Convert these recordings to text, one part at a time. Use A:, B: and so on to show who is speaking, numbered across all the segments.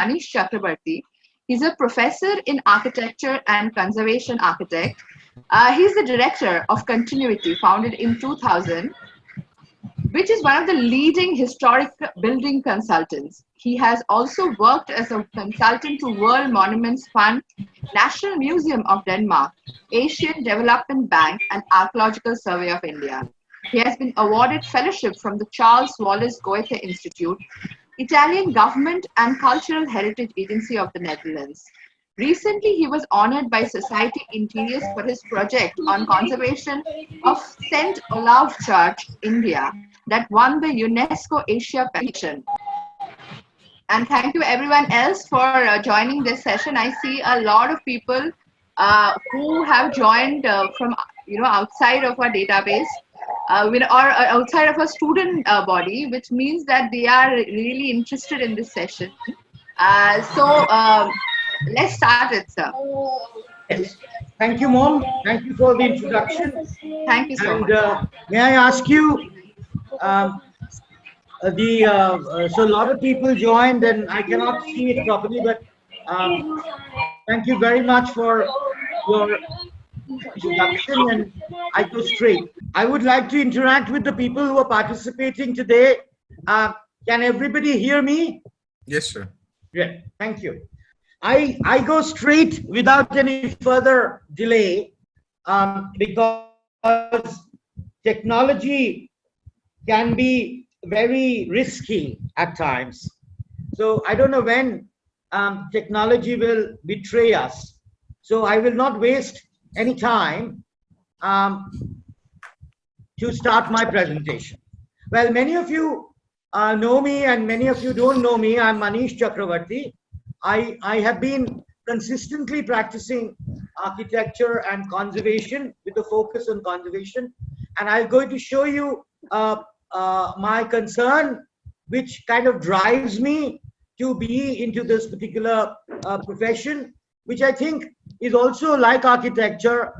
A: Manish Chakraborti. He's a professor in architecture and conservation architect. He's the director of Continuity, founded in 2000, which is one of the leading historic building consultants. He has also worked as a consultant to World Monuments Fund, National Museum of Denmark, Asian Development Bank, and Archaeological Survey of India. He has been awarded fellowship from the Charles Wallace Goethe Institute, Italian Government and Cultural Heritage Agency of the Netherlands. Recently, he was honored by Society Interiors for his project on conservation of St. Olaf Church, India, that won the UNESCO Asia Petition. And thank you everyone else for joining this session. I see a lot of people who have joined from outside of our database. Or outside of a student body, which means that they are really interested in this session. So let's start it, sir.
B: Yes. Thank you, Mom. Thank you for the introduction.
A: Thank you so much.
B: May I ask you, so a lot of people joined and I cannot see it properly, but thank you very much for your introduction, and I go straight. I would like to interact with the people who are participating today. Can everybody hear me?
C: Yes, sir.
B: Yeah, thank you. I go straight without any further delay because technology can be very risky at times. So I don't know when technology will betray us. So I will not waste any time to start my presentation. Well, many of you know me and many of you don't know me. I'm Manish Chakraborti. I have been consistently practicing architecture and conservation with a focus on conservation. And I'm going to show you my concern, which kind of drives me to be into this particular profession, which I think is also, like architecture,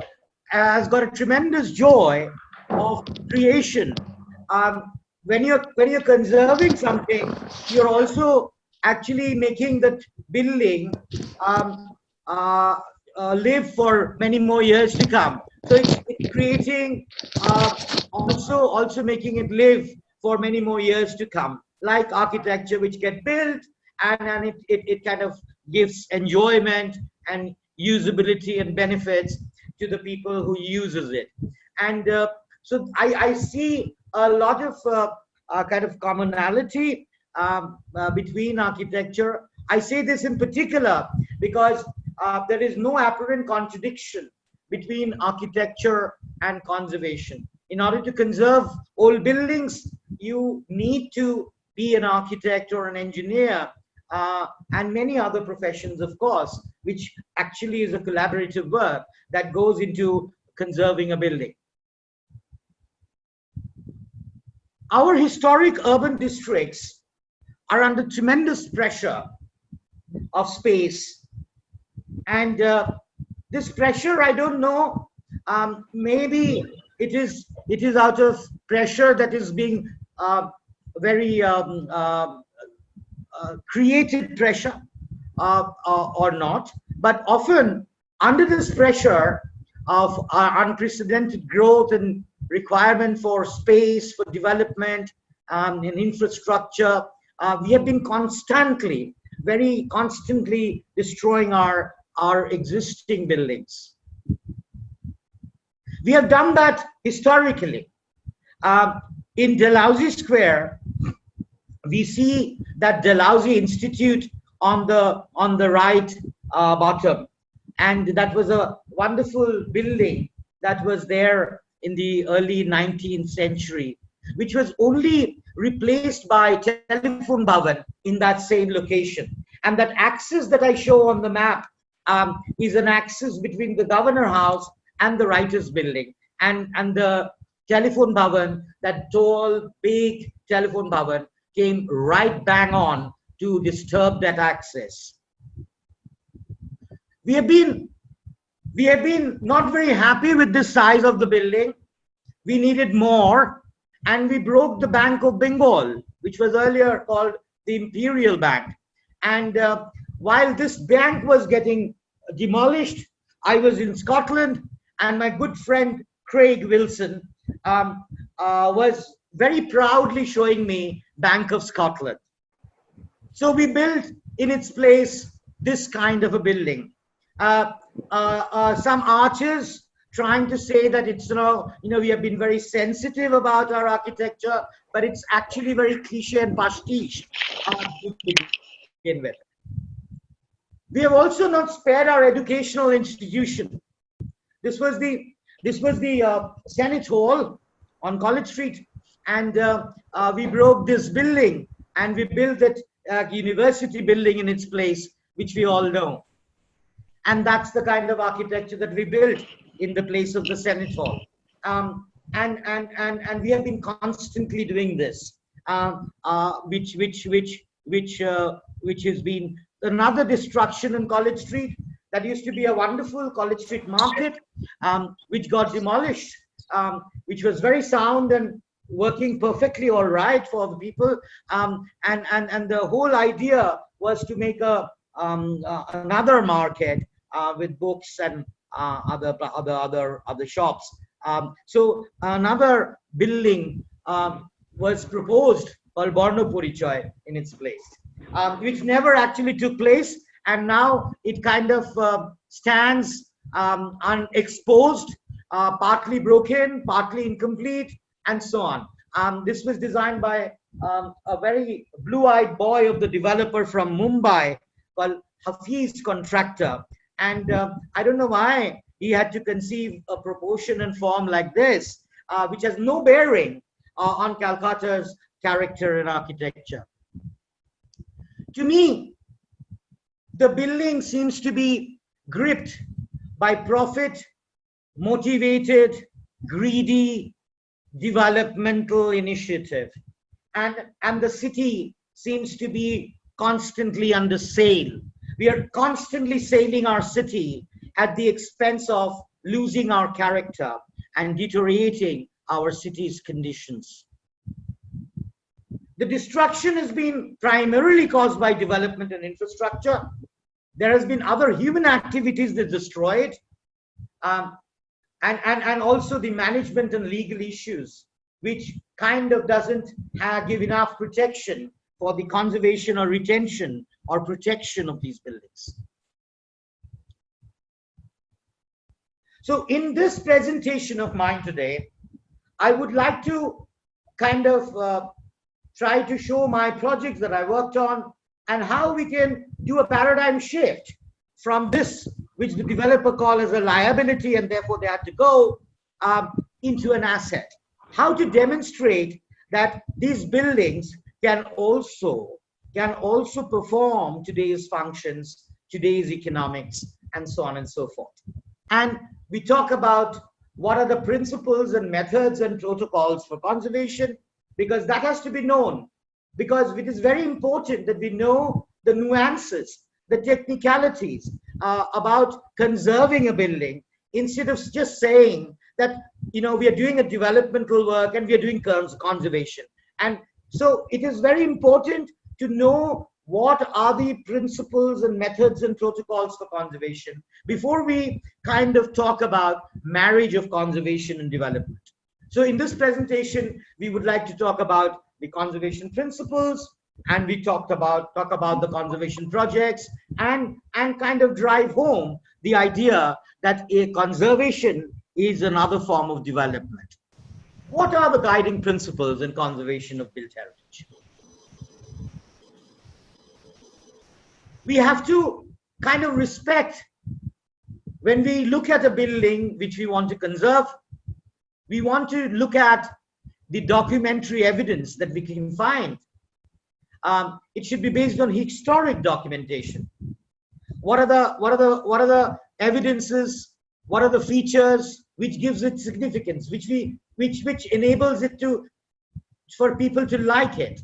B: has got a tremendous joy of creation. When you're conserving something, you're also actually making that building live for many more years to come. So it's creating, also making it live for many more years to come, like architecture, which get built and it kind of gives enjoyment and usability and benefits to the people who uses it. And so I see a lot of kind of commonality between architecture. I say this in particular because there is no apparent contradiction between architecture and conservation. In order to conserve old buildings, you need to be an architect or an engineer, and many other professions, of course, which actually is a collaborative work that goes into conserving a building. Our historic urban districts are under tremendous pressure of space, and this pressure, I don't know, maybe it is out of pressure that is being very created pressure or not, but often under this pressure of unprecedented growth and requirement for space, for development, and infrastructure, we have been very constantly destroying our existing buildings. We have done that historically. In Dalhousie Square, we see that Dalhousie Institute on the right bottom, and that was a wonderful building that was there in the early 19th century, which was only replaced by Telephone Bhavan in that same location. And that axis that I show on the map is an axis between the Governor House and the Writers' Building, and the Telephone Bhavan, that tall, big Telephone Bhavan, came right bang on to disturb that axis. We have been not very happy with the size of the building. We needed more, and we broke the Bank of Bengal, which was earlier called the Imperial Bank. And while this bank was getting demolished, I was in Scotland, and my good friend Craig Wilson was very proudly showing me Bank of Scotland. So we built in its place this kind of a building. Some arches trying to say that it's, we have been very sensitive about our architecture, but it's actually very cliche and pastiche to begin with. We have also not spared our educational institution. This was the Senate Hall on College Street, and we broke this building and we built that university building in its place, which we all know. And that's the kind of architecture that we built in the place of the Senate Hall. And we have been constantly doing this, which has been another destruction in College Street. That used to be a wonderful College Street market, which got demolished, which was very sound and working perfectly all right for the people. And the whole idea was to make another market with books and other shops. So another building was proposed called Borno Porichoy in its place, which never actually took place. And now it kind of stands unexposed, partly broken, partly incomplete, and so on. This was designed by a very blue-eyed boy of the developer from Mumbai called Hafiz Contractor. And I don't know why he had to conceive a proportion and form like this, which has no bearing on Calcutta's character and architecture. To me, the building seems to be gripped by profit, motivated, greedy, developmental initiative. And the city seems to be constantly under sail. We are constantly sailing our city at the expense of losing our character and deteriorating our city's conditions. The destruction has been primarily caused by development and infrastructure. There has been other human activities that destroy it, and also the management and legal issues, which kind of doesn't give enough protection for the conservation or retention or protection of these buildings. So in this presentation of mine today, I would like to kind of try to show my projects that I worked on and how we can do a paradigm shift from this, which the developer call as a liability and therefore they had to go, into an asset. How to demonstrate that these buildings can also perform today's functions, today's economics, and so on and so forth. And we talk about what are the principles and methods and protocols for conservation, because that has to be known, because it is very important that we know the nuances, the technicalities about conserving a building, instead of just saying that, we are doing a developmental work and we are doing conservation. And so it is very important to know what are the principles and methods and protocols for conservation before we kind of talk about marriage of conservation and development. So in this presentation, we would like to talk about the conservation principles, and we talk about the conservation projects, and kind of drive home the idea that a conservation is another form of development. What are the guiding principles in conservation of built heritage? We have to kind of respect, when we look at a building which we want to conserve, we want to look at the documentary evidence that we can find. It should be based on historic documentation. What are the evidences? What are the features which gives it significance, which enables it for people to like it?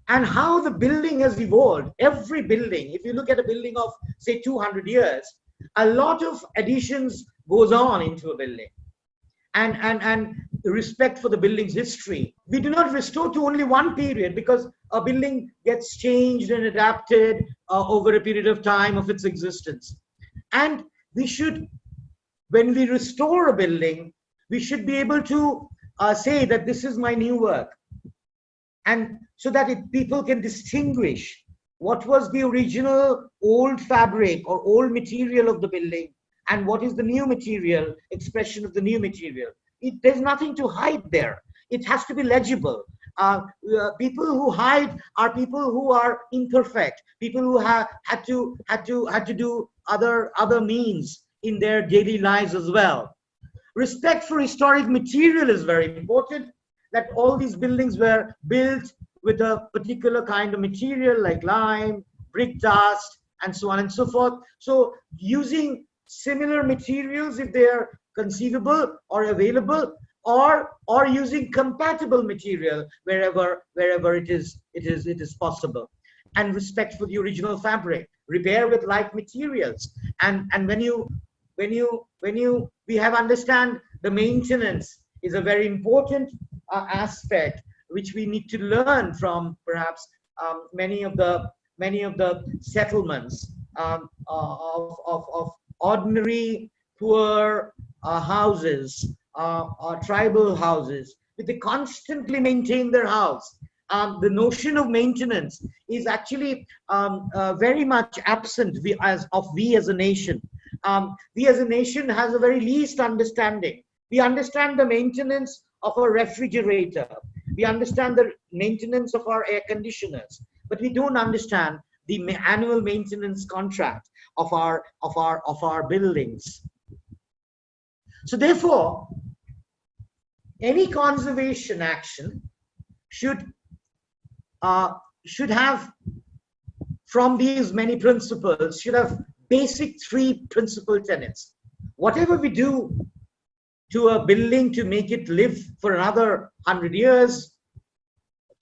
B: And how the building has evolved. Every building, if you look at a building of say 200 years, a lot of additions goes on into a building. And respect for the building's history. We do not restore to only one period, because a building gets changed and adapted over a period of time of its existence. And we should, when we restore a building, we should be able to say that this is my new work, and so that people can distinguish what was the original old fabric or old material of the building and what is the new material, expression of the new material. There's nothing to hide there. It has to be legible. People who hide are people who are imperfect, people who had to do other means in their daily lives as well. Respect for historic material is very important, that all these buildings were built with a particular kind of material like lime, brick dust, and so on and so forth. So using similar materials if they are conceivable or available, or using compatible material wherever it is possible. And respect for the original fabric, repair with like materials. And when we have understand the maintenance is a very important aspect which we need to learn from perhaps many of the settlements of ordinary poor houses, tribal houses. They constantly maintain their house. The notion of maintenance is actually very much absent we as a nation. We as a nation has a very least understanding. We understand the maintenance of a refrigerator. We understand the maintenance of our air conditioners, but we don't understand the annual maintenance contract of our buildings. So therefore, any conservation action should have, from these many principles, should have basic three principal tenets. Whatever we do to a building to make it live for another 100 years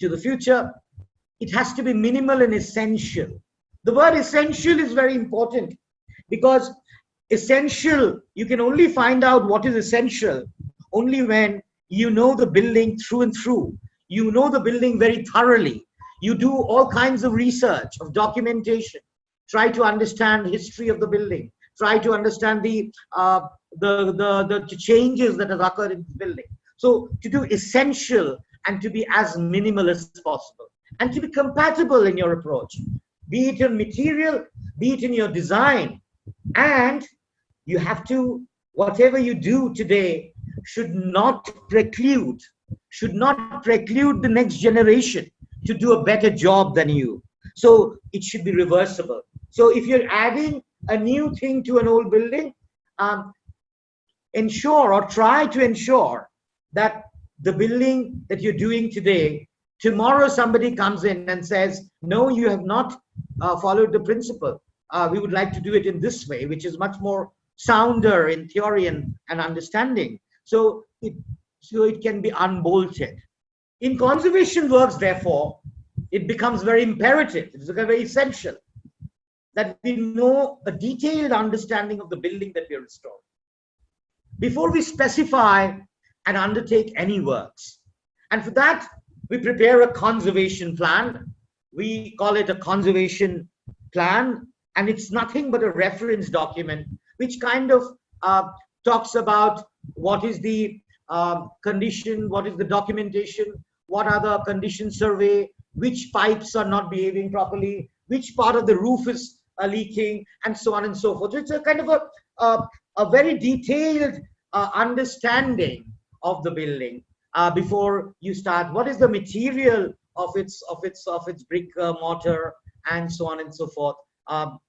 B: to the future, it has to be minimal and essential. The word essential is very important, because essential, you can only find out what is essential only when you know the building through and through. You know the building very thoroughly. You do all kinds of research, of documentation, try to understand the history of the building, try to understand the changes that have occurred in the building. So to do essential and to be as minimal as possible, and to be compatible in your approach, be it in material, be it in your design. And you have to, whatever you do today should not preclude the next generation to do a better job than you. So it should be reversible. So if you're adding a new thing to an old building, ensure or try to ensure that the building that you're doing today, tomorrow somebody comes in and says, no, you have not followed the principle. We would like to do it in this way, which is much more sounder in theory and understanding. So it can be unbolted. In conservation works, therefore, it becomes very imperative, it's very essential that we know a detailed understanding of the building that we are restoring before we specify and undertake any works. And for that, we prepare a conservation plan. We call it a conservation plan, and it's nothing but a reference document which kind of talks about what is the condition, what is the documentation, what are the condition survey, which pipes are not behaving properly, which part of the roof is leaking, and so on and so forth. So it's a kind of a very detailed understanding of the building before you start. What is the material of its brick mortar, and so on and so forth.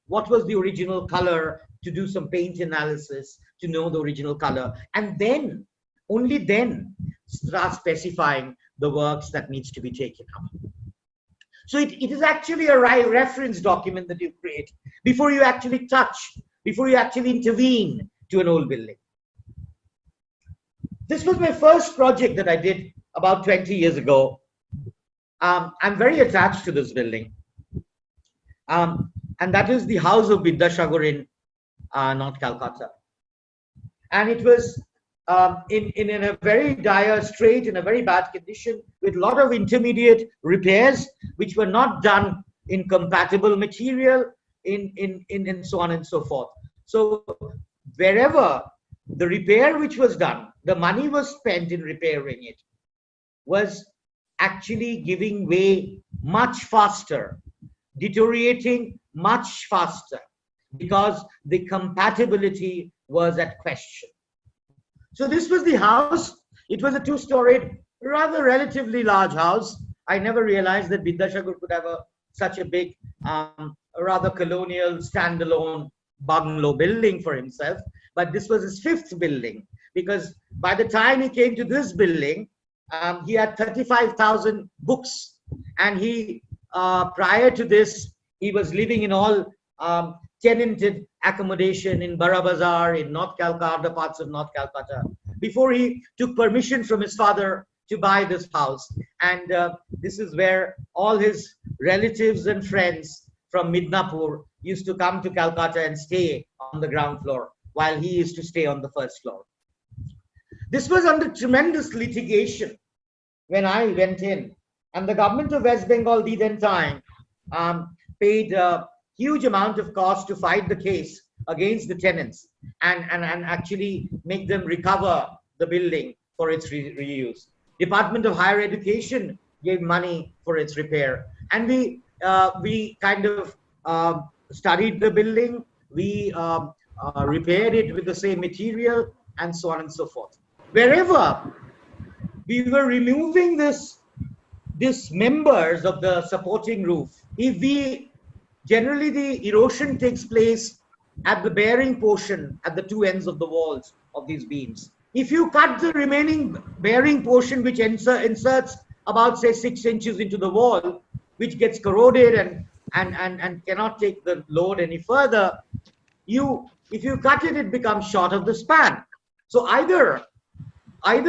B: What was the original color, to do some paint analysis to know the original color, and then only then start specifying the works that needs to be taken up. So it is actually a reference document that you create before you actually touch, before you actually intervene to an old building. This was my first project that I did about 20 years ago. I'm very attached to this building. And that is the house of Bidyasagar in North Calcutta. And it was in a very dire strait, in a very bad condition, with a lot of intermediate repairs, which were not done in compatible material, and so on and so forth. So wherever the repair which was done, the money was spent in repairing it, was actually giving way much faster, deteriorating much faster, because the compatibility was at question. So this was the house. It was a two-storied, rather relatively large house. I never realized that Vidyasagar could have such a big, rather colonial, standalone bungalow building for himself. But this was his fifth building, because by the time he came to this building, he had 35,000 books. And he, prior to this, he was living in all tenanted accommodation in Bara Bazar, in North Calcutta, parts of North Calcutta, before he took permission from his father to buy this house. And this is where all his relatives and friends from Midnapur used to come to Calcutta and stay on the ground floor, while he used to stay on the first floor. This was under tremendous litigation when I went in, and the government of West Bengal, the then time, paid a huge amount of cost to fight the case against the tenants, and actually make them recover the building for its reuse. Department of Higher Education gave money for its repair, and we kind of studied the building, we repaired it with the same material, and so on and so forth. Wherever we were removing this members of the supporting roof, if we generally, the erosion takes place at the bearing portion at the two ends of the walls of these beams. If you cut the remaining bearing portion, which inserts about, say, 6 inches into the wall, which gets corroded and cannot take the load any further, if you cut it, it becomes short of the span. So either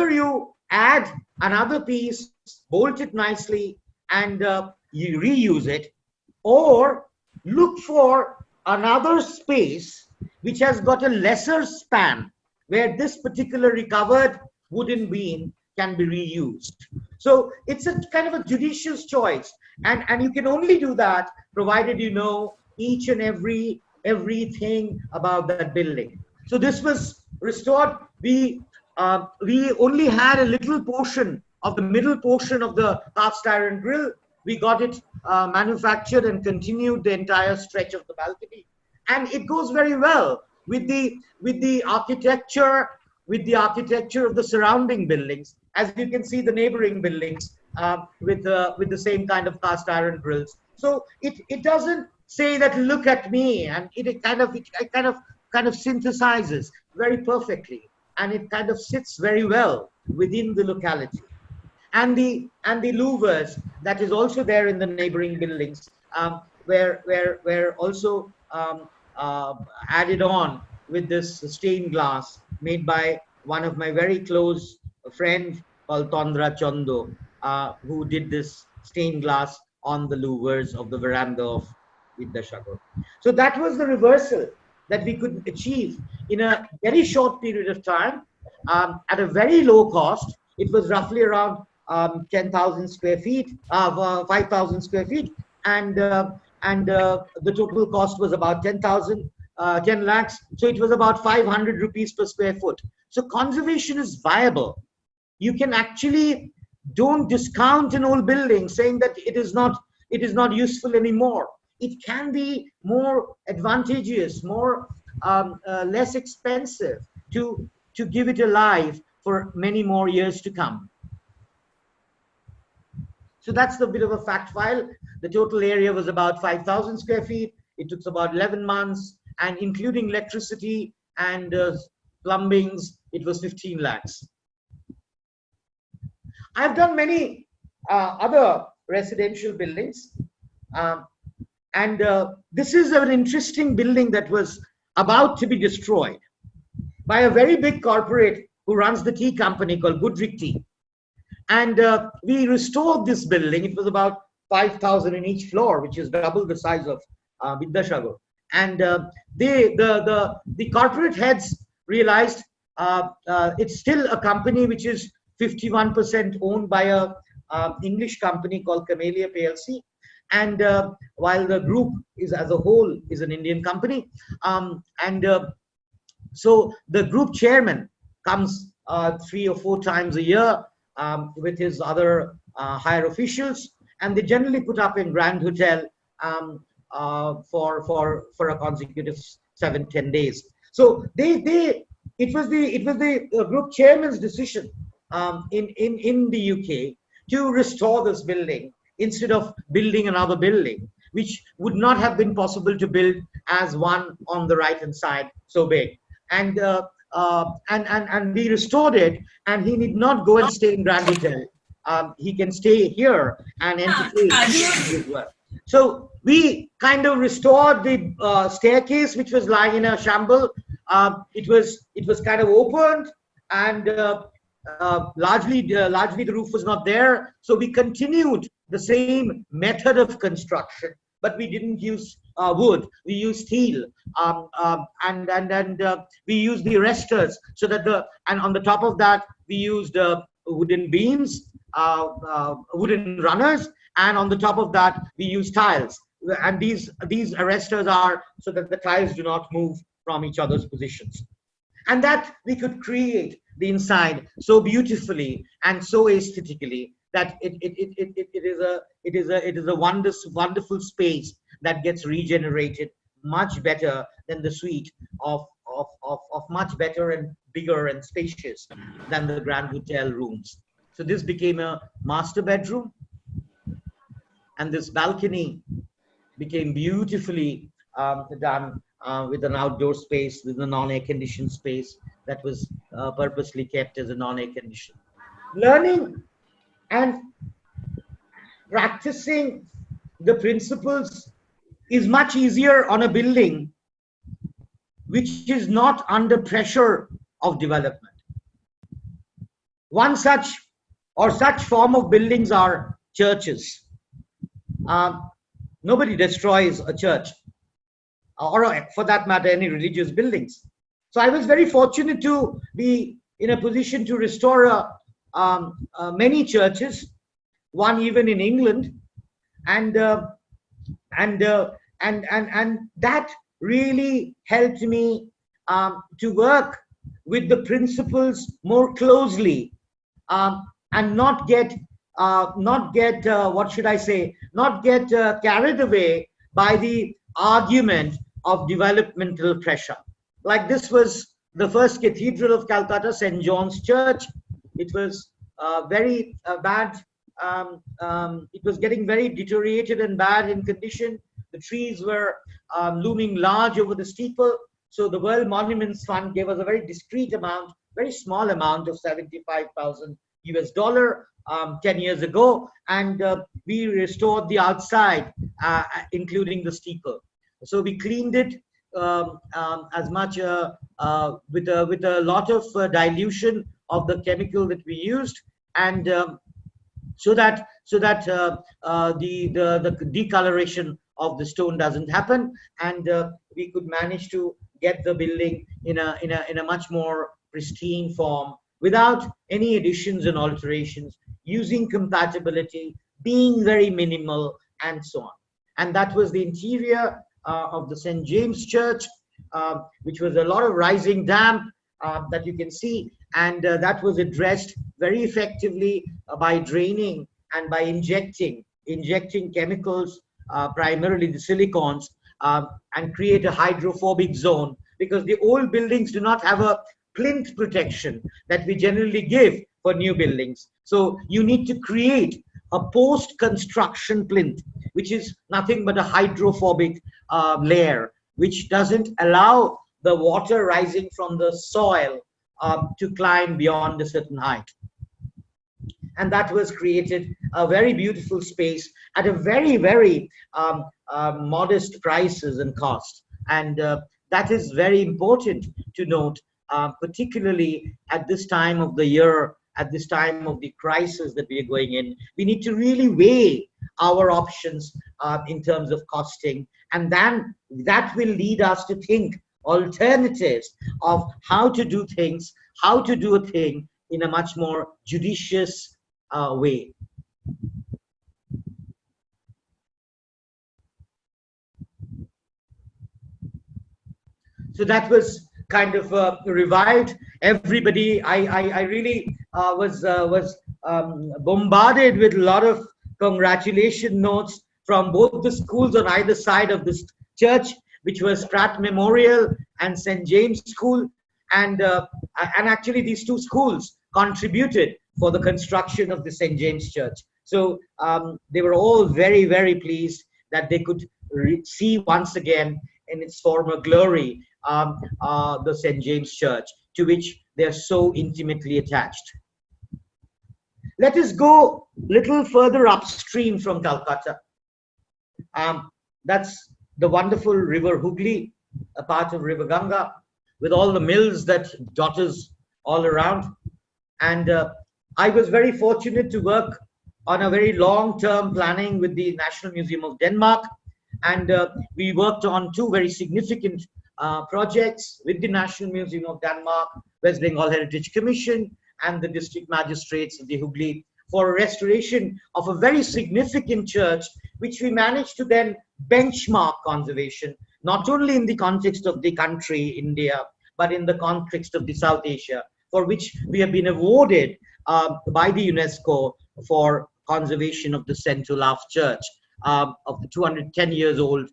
B: you add another piece, bolt it nicely, and you reuse it, or look for another space which has got a lesser span, where this particular recovered wooden beam can be reused. So it's a kind of a judicious choice, and you can only do that provided you know each and everything about that building. So this was restored. We only had a little portion of the middle portion of the cast iron grill. We got it manufactured and continued the entire stretch of the balcony, and it goes very well with the architecture of the surrounding buildings. As you can see, the neighboring buildings with the same kind of cast iron grills. So it doesn't say that look at me, and it kind of synthesizes very perfectly, and it kind of sits very well within the locality. And the louvers that is also there in the neighboring buildings were also added on with this stained glass made by one of my very close friend called Tandra Chando, who did this stained glass on the louvers of the veranda of Vidyasagar. So that was the reversal that we could achieve in a very short period of time at a very low cost. It was roughly around 10,000 square feet, 5,000 square feet, and the total cost was about 10 lakhs. So it was about 500 rupees per square foot. So conservation is viable. You can actually don't discount an old building saying that it is not useful anymore. It can be more advantageous, more less expensive to give it a life for many more years to come. So that's the bit of a fact file. The total area was about 5,000 square feet. It took about 11 months, and including electricity and plumbings, it was 15 lakhs. I've done many other residential buildings, and this is an interesting building that was about to be destroyed by a very big corporate who runs the tea company called Goodrick Tea. And we restored this building. It was about 5,000 in each floor, which is double the size of Vidyasagar. And the corporate heads realized It's still a company which is 51% owned by a English company called Camellia PLC. And while the group is as a whole is an Indian company, and so the group chairman comes 3 or 4 times a year with his other higher officials, and they generally put up in Grand Hotel for a consecutive 7-10 days. So it was the group chairman's decision in the UK to restore this building instead of building another building, which would not have been possible to build as one on the right hand side so big. And we restored it, and he need not go and stay in Grand Hotel. He can stay here and entertain as well. So we kind of restored the staircase, which was lying in a shamble. It was kind of opened, and largely the roof was not there. So we continued the same method of construction, but we didn't use wood. We used steel, and we used the arresters, so that and on the top of that we used wooden beams, wooden runners, and on the top of that we use tiles. And these arresters are so that the tiles do not move from each other's positions. And that we could create the inside so beautifully and so aesthetically that it is a wonderful space that gets regenerated much better than the suite of much better and bigger and spacious than the Grand Hotel rooms. So this became a master bedroom, and this balcony became beautifully done with an outdoor space, with a non-air conditioned space that was purposely kept as a non-air conditioned. Learning and practicing the principles is much easier on a building which is not under pressure of development. One such form of buildings are churches. Nobody destroys a church, or for that matter, any religious buildings. So I was very fortunate to be in a position to restore many churches, one even in England, and that really helped me to work with the principles more closely, and not get what should I say? Not get carried away by the argument of developmental pressure. Like this was the first cathedral of Calcutta, St. John's Church. It was very bad. It was getting very deteriorated and bad in condition. The trees were looming large over the steeple. So the World Monuments Fund gave us a very discreet amount, very small amount of $75,000 10 years ago, and we restored the outside, including the steeple. So we cleaned it as much with a lot of dilution of the chemical that we used, and so that the decoloration of the stone doesn't happen, and we could manage to get the building in a much more pristine form without any additions and alterations, using compatibility, being very minimal, and so on. And that was the interior of the St. James Church, which was a lot of rising damp that you can see, and that was addressed very effectively by draining and by injecting chemicals, primarily the silicones, and create a hydrophobic zone, because the old buildings do not have a plinth protection that we generally give for new buildings. So you need to create a post-construction plinth, which is nothing but a hydrophobic layer, which doesn't allow the water rising from the soil to climb beyond a certain height. And that was created a very beautiful space at a very, very modest prices and cost. And that is very important to note, particularly at this time of the year, at this time of the crisis that we are going in. We need to really weigh our options in terms of costing, and then that will lead us to think alternatives of how to do things how to do a thing in a much more judicious way. So that was kind of revived everybody. I really was bombarded with a lot of congratulation notes from both the schools on either side of this church, which was Pratt Memorial and St. James School, and actually these two schools contributed for the construction of the St. James Church. So they were all very pleased that they could see once again in its former glory the St. James Church, to which they are so intimately attached. Let us go a little further upstream from Calcutta. That's the wonderful river Hooghly, a part of river Ganga, with all the mills that dot us all around. And I was very fortunate to work on a very long-term planning with the National Museum of Denmark. And we worked on two very significant projects with the National Museum of Denmark, West Bengal Heritage Commission, and the district magistrates of the Hooghly for restoration of a very significant church, which we managed to then benchmark conservation, not only in the context of the country, India, but in the context of the South Asia, for which we have been awarded by the UNESCO for conservation of the St. Olaf Church, of the 210 years old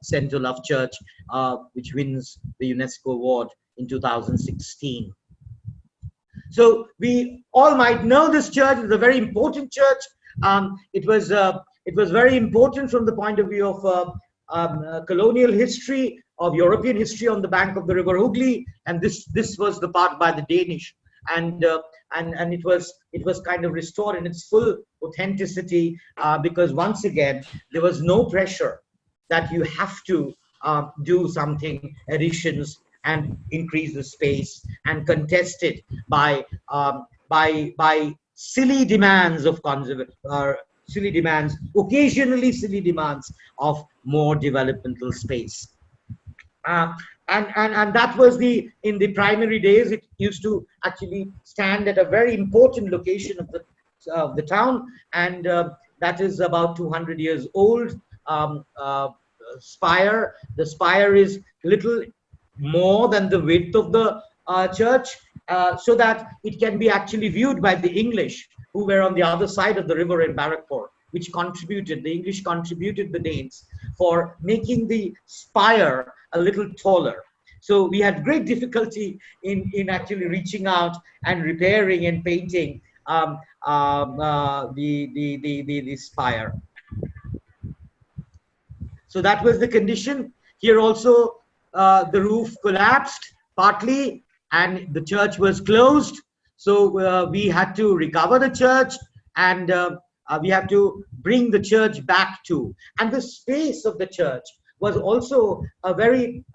B: St. Olaf Church, which wins the UNESCO award in 2016. So we all might know this church. It's a very important church. It was very important from the point of view of colonial history, of European history on the bank of the river Hooghly, and this was the part by the Danish, and it was kind of restored in its full authenticity because once again there was no pressure that you have to do something, additions, and increase the space and contest it by silly demands of silly demands, occasionally silly demands of more developmental space. And that was in the primary days, it used to actually stand at a very important location of the town, and that is about 200 years old. Spire. The spire is little more than the width of the church, so that it can be actually viewed by the English who were on the other side of the river in Barakpur, which contributed, the English contributed the Danes for making the spire a little taller. So we had great difficulty in actually reaching out and repairing and painting the spire. So that was the condition. Here also the roof collapsed partly and the church was closed. So we had to recover the church, and we have to bring the church back to. And the space of the church was also a very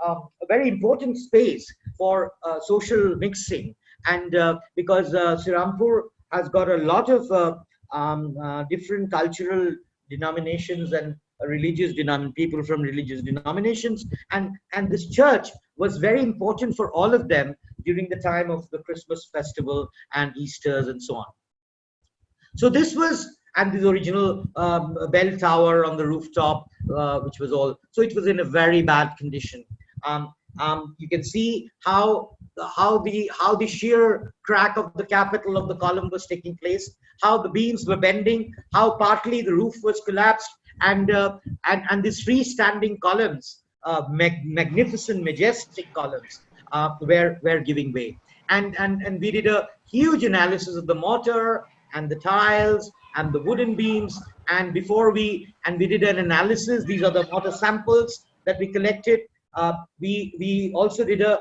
B: important space for social mixing. And because Srirampur has got a lot of different cultural denominations and religious people from religious denominations, and this church was very important for all of them during the time of the Christmas festival and Easters and so on. So this was, and the original bell tower on the rooftop, which was all, so it was in a very bad condition. You can see how the sheer crack of the capital of the column was taking place, how the beams were bending, how partly the roof was collapsed, and these freestanding columns, magnificent, majestic columns, were giving way. And we did a huge analysis of the mortar and the tiles and the wooden beams. And we did an analysis. These are the mortar samples that we collected. We also did a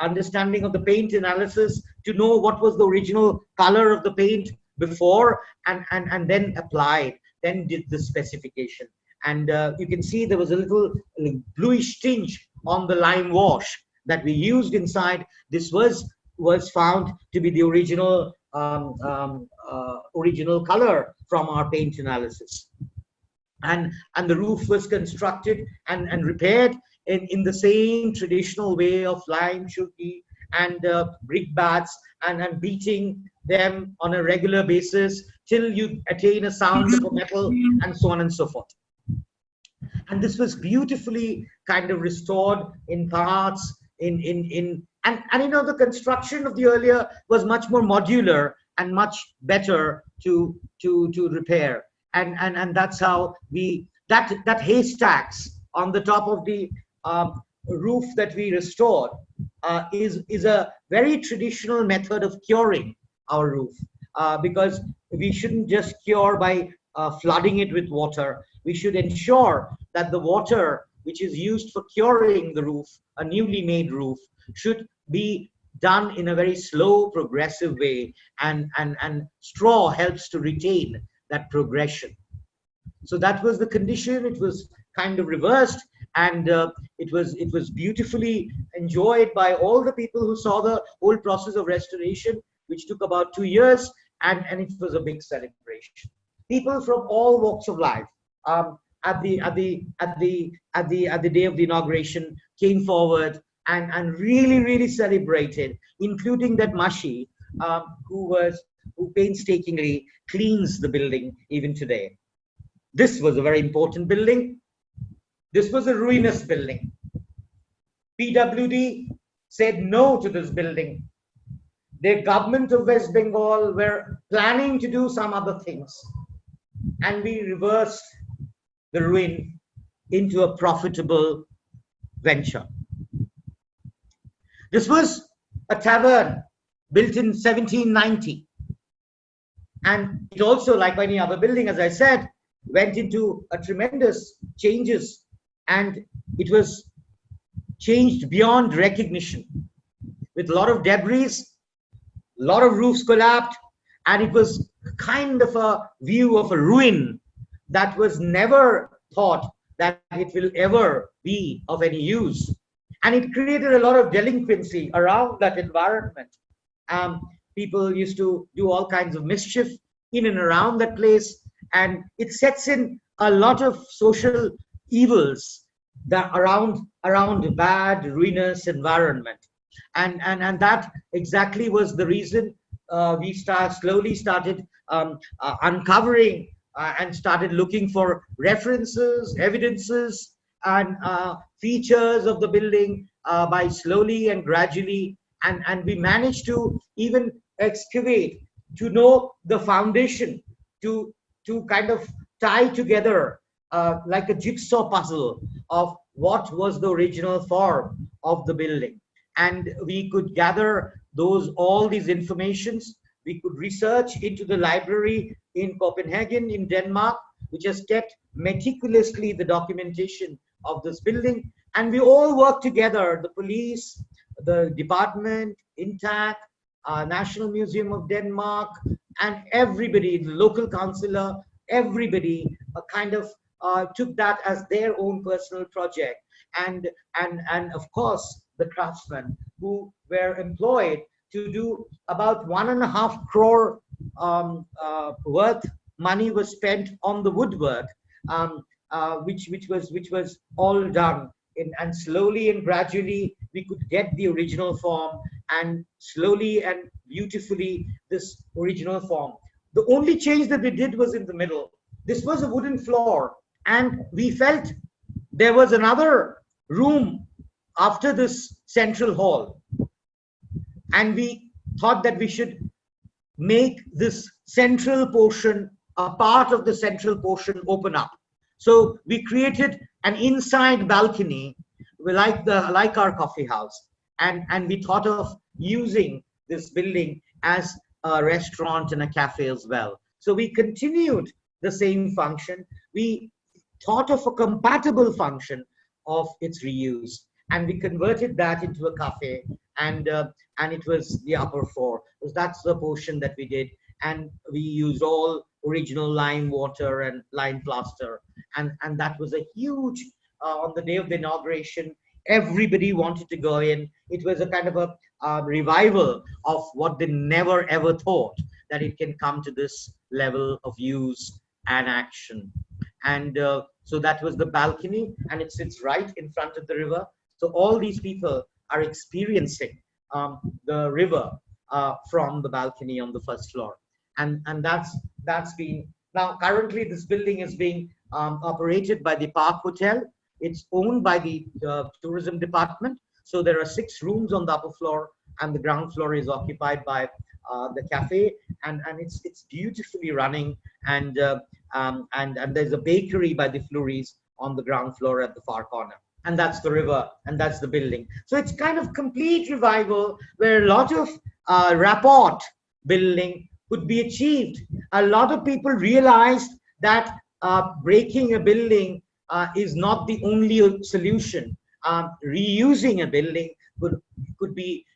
B: understanding of the paint analysis to know what was the original color of the paint before, and then applied, then did the specification. And you can see there was a little bluish tinge on the lime wash that we used inside. This was found to be the original original color from our paint analysis. And the roof was constructed and repaired in the same traditional way of lime, shulki, and brick bats, and beating them on a regular basis till you attain a sound of a metal, and so on and so forth. And this was beautifully kind of restored in parts, and you know, the construction of the earlier was much more modular and much better to repair. And that's how we, that haystacks on the top of the roof that we restored is a very traditional method of curing our roof, because we shouldn't just cure by flooding it with water. We should ensure that the water which is used for curing the roof, a newly made roof, should be done in a very slow, progressive way, and straw helps to retain that progression. So that was the condition. It was kind of reversed, and it was beautifully enjoyed by all the people who saw the whole process of restoration, which took about 2 years, and it was a big celebration. People from all walks of life, at the day of the inauguration, came forward and really celebrated, including that Mashi, who painstakingly cleans the building even today. This was a very important building. This was a ruinous building. PWD said no to this building. The government of West Bengal were planning to do some other things, and we reversed the ruin into a profitable venture. This was a tavern built in 1790, and it also, like any other building, as I said, went into a tremendous changes, and it was changed beyond recognition, with a lot of debris, a lot of roofs collapsed, and it was kind of a view of a ruin that was never thought that it will ever be of any use. And it created a lot of delinquency around that environment. People used to do all kinds of mischief in and around that place, and it sets in a lot of social evils that around a bad, ruinous environment. And that exactly was the reason we slowly started uncovering and started looking for references, evidences, and features of the building by slowly and gradually. And we managed to even excavate to know the foundation, to kind of tie together like a jigsaw puzzle of what was the original form of the building. And we could gather all these informations. We could research into the library in Copenhagen, in Denmark, which has kept meticulously the documentation of this building. And we all worked together, the police, the department, INTAC, National Museum of Denmark, and everybody, the local councillor, everybody kind of took that as their own personal project. And of course, the craftsmen who were employed to do about 1.5 crore worth money was spent on the woodwork, which was all done and slowly and gradually we could get the original form, and slowly and beautifully this original form. The only change that we did was in the middle. This was a wooden floor, and we felt there was another room after this central hall, and we thought that we should make this central portion, a part of the central portion, open up. So we created an inside balcony like our coffee house, and we thought of using this building as a restaurant and a cafe as well. So we continued the same function. We thought of a compatible function of its reuse, and we converted that into a cafe, and it was the upper floor. So that's the portion that we did, and we used all original lime water and lime plaster, and that was a huge on the day of the inauguration. Everybody wanted to go in. It was a kind of a revival of what they never ever thought, that it can come to this level of use and action. And so that was the balcony, and it sits right in front of the river. So all these people are experiencing the river from the balcony on the first floor. And that's been, now currently this building is being operated by the Park Hotel. It's owned by the tourism department. So there are 6 rooms on the upper floor, and the ground floor is occupied by the cafe, and it's beautifully running, and there's a bakery by the Fleuries on the ground floor at the far corner. And that's the river, and that's the building. So it's kind of complete revival where a lot of rapport building could be achieved. A lot of people realized that breaking a building is not the only solution. Reusing a building could be.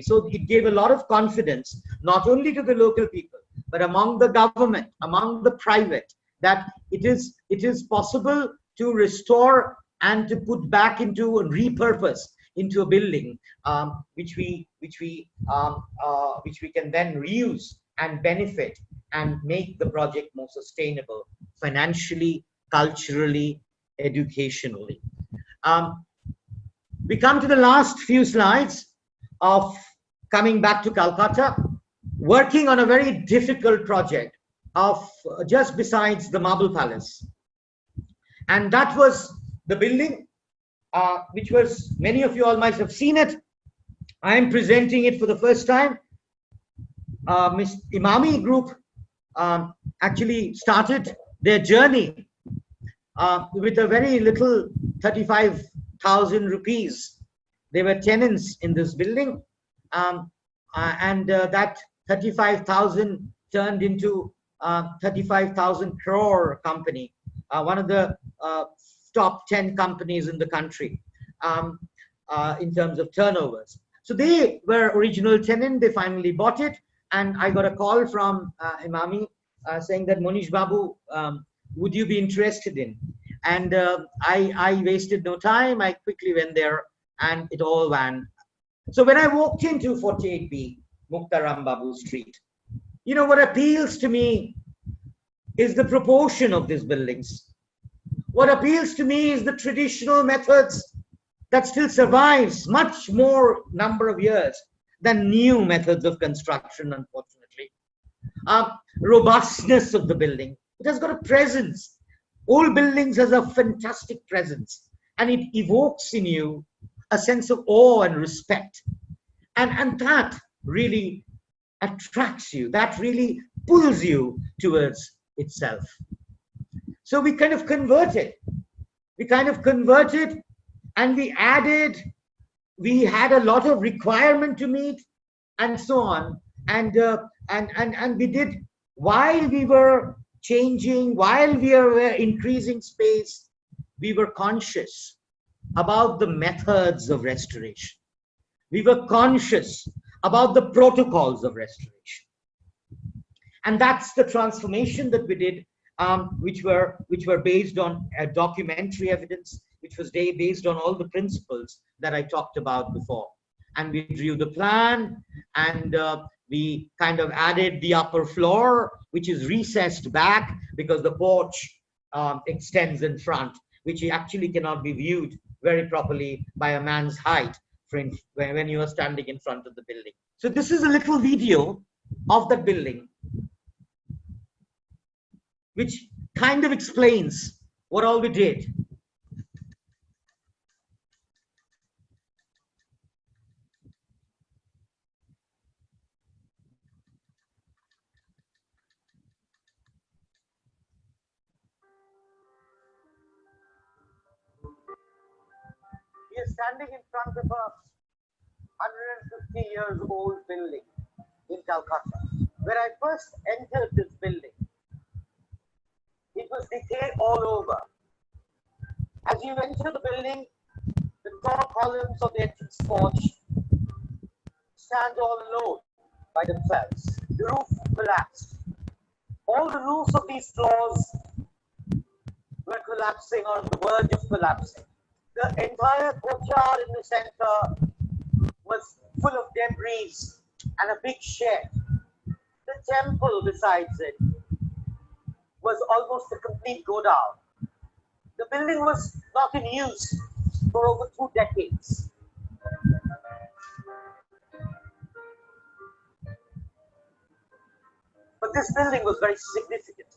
B: So it gave a lot of confidence, not only to the local people, but among the government, among the private, that it is possible to restore and to put back into and repurpose into a building, which we can then reuse and benefit and make the project more sustainable financially, culturally, educationally. We come to the last few slides of coming back to Kolkata, working on a very difficult project of just besides the Marble Palace. And that was the building, which was, many of you all might have seen it. I am presenting it for the first time. Miss Imami Group actually started their journey with a very little 35,000 rupees. They were tenants in this building, and that 35,000 turned into 35,000 crore company, one of the top 10 companies in the country in terms of turnovers. So they were original tenant. They finally bought it, and I got a call from Imami saying that Manish Babu, would you be interested in? And I wasted no time. I quickly went there, and it all went. So when I walked into 48B, Muktaram Babu Street, you know, what appeals to me is the proportion of these buildings. What appeals to me is the traditional methods that still survives much more number of years than new methods of construction, unfortunately. Robustness of the building. It has got a presence. Old buildings has a fantastic presence, and it evokes in you a sense of awe and respect. And that really attracts you, that really pulls you towards itself. So we kind of converted. And we added, we had a lot of requirement to meet, and so on. And we did, while we were changing, while we were increasing space, we were conscious about the methods of restoration. We were conscious about the protocols of restoration. And that's the transformation that we did, which were based on documentary evidence, which was based on all the principles that I talked about before. And we drew the plan, and we kind of added the upper floor, which is recessed back because the porch extends in front, which actually cannot be viewed very properly by a man's height when you are standing in front of the building. So this is a little video of that building, which kind of explains what all we did. We are standing in front of a 150 years old building in Calcutta. When I first entered this building, it was decayed all over. As you enter the building, the tall columns of the entrance porch stand all alone by themselves. The roof collapsed. All the roofs of these floors were collapsing or on the verge of collapsing. The entire courtyard in the center was full of debris and a big shed. The temple besides it was almost a complete go down. The building was not in use for over 2 decades. But this building was very significant.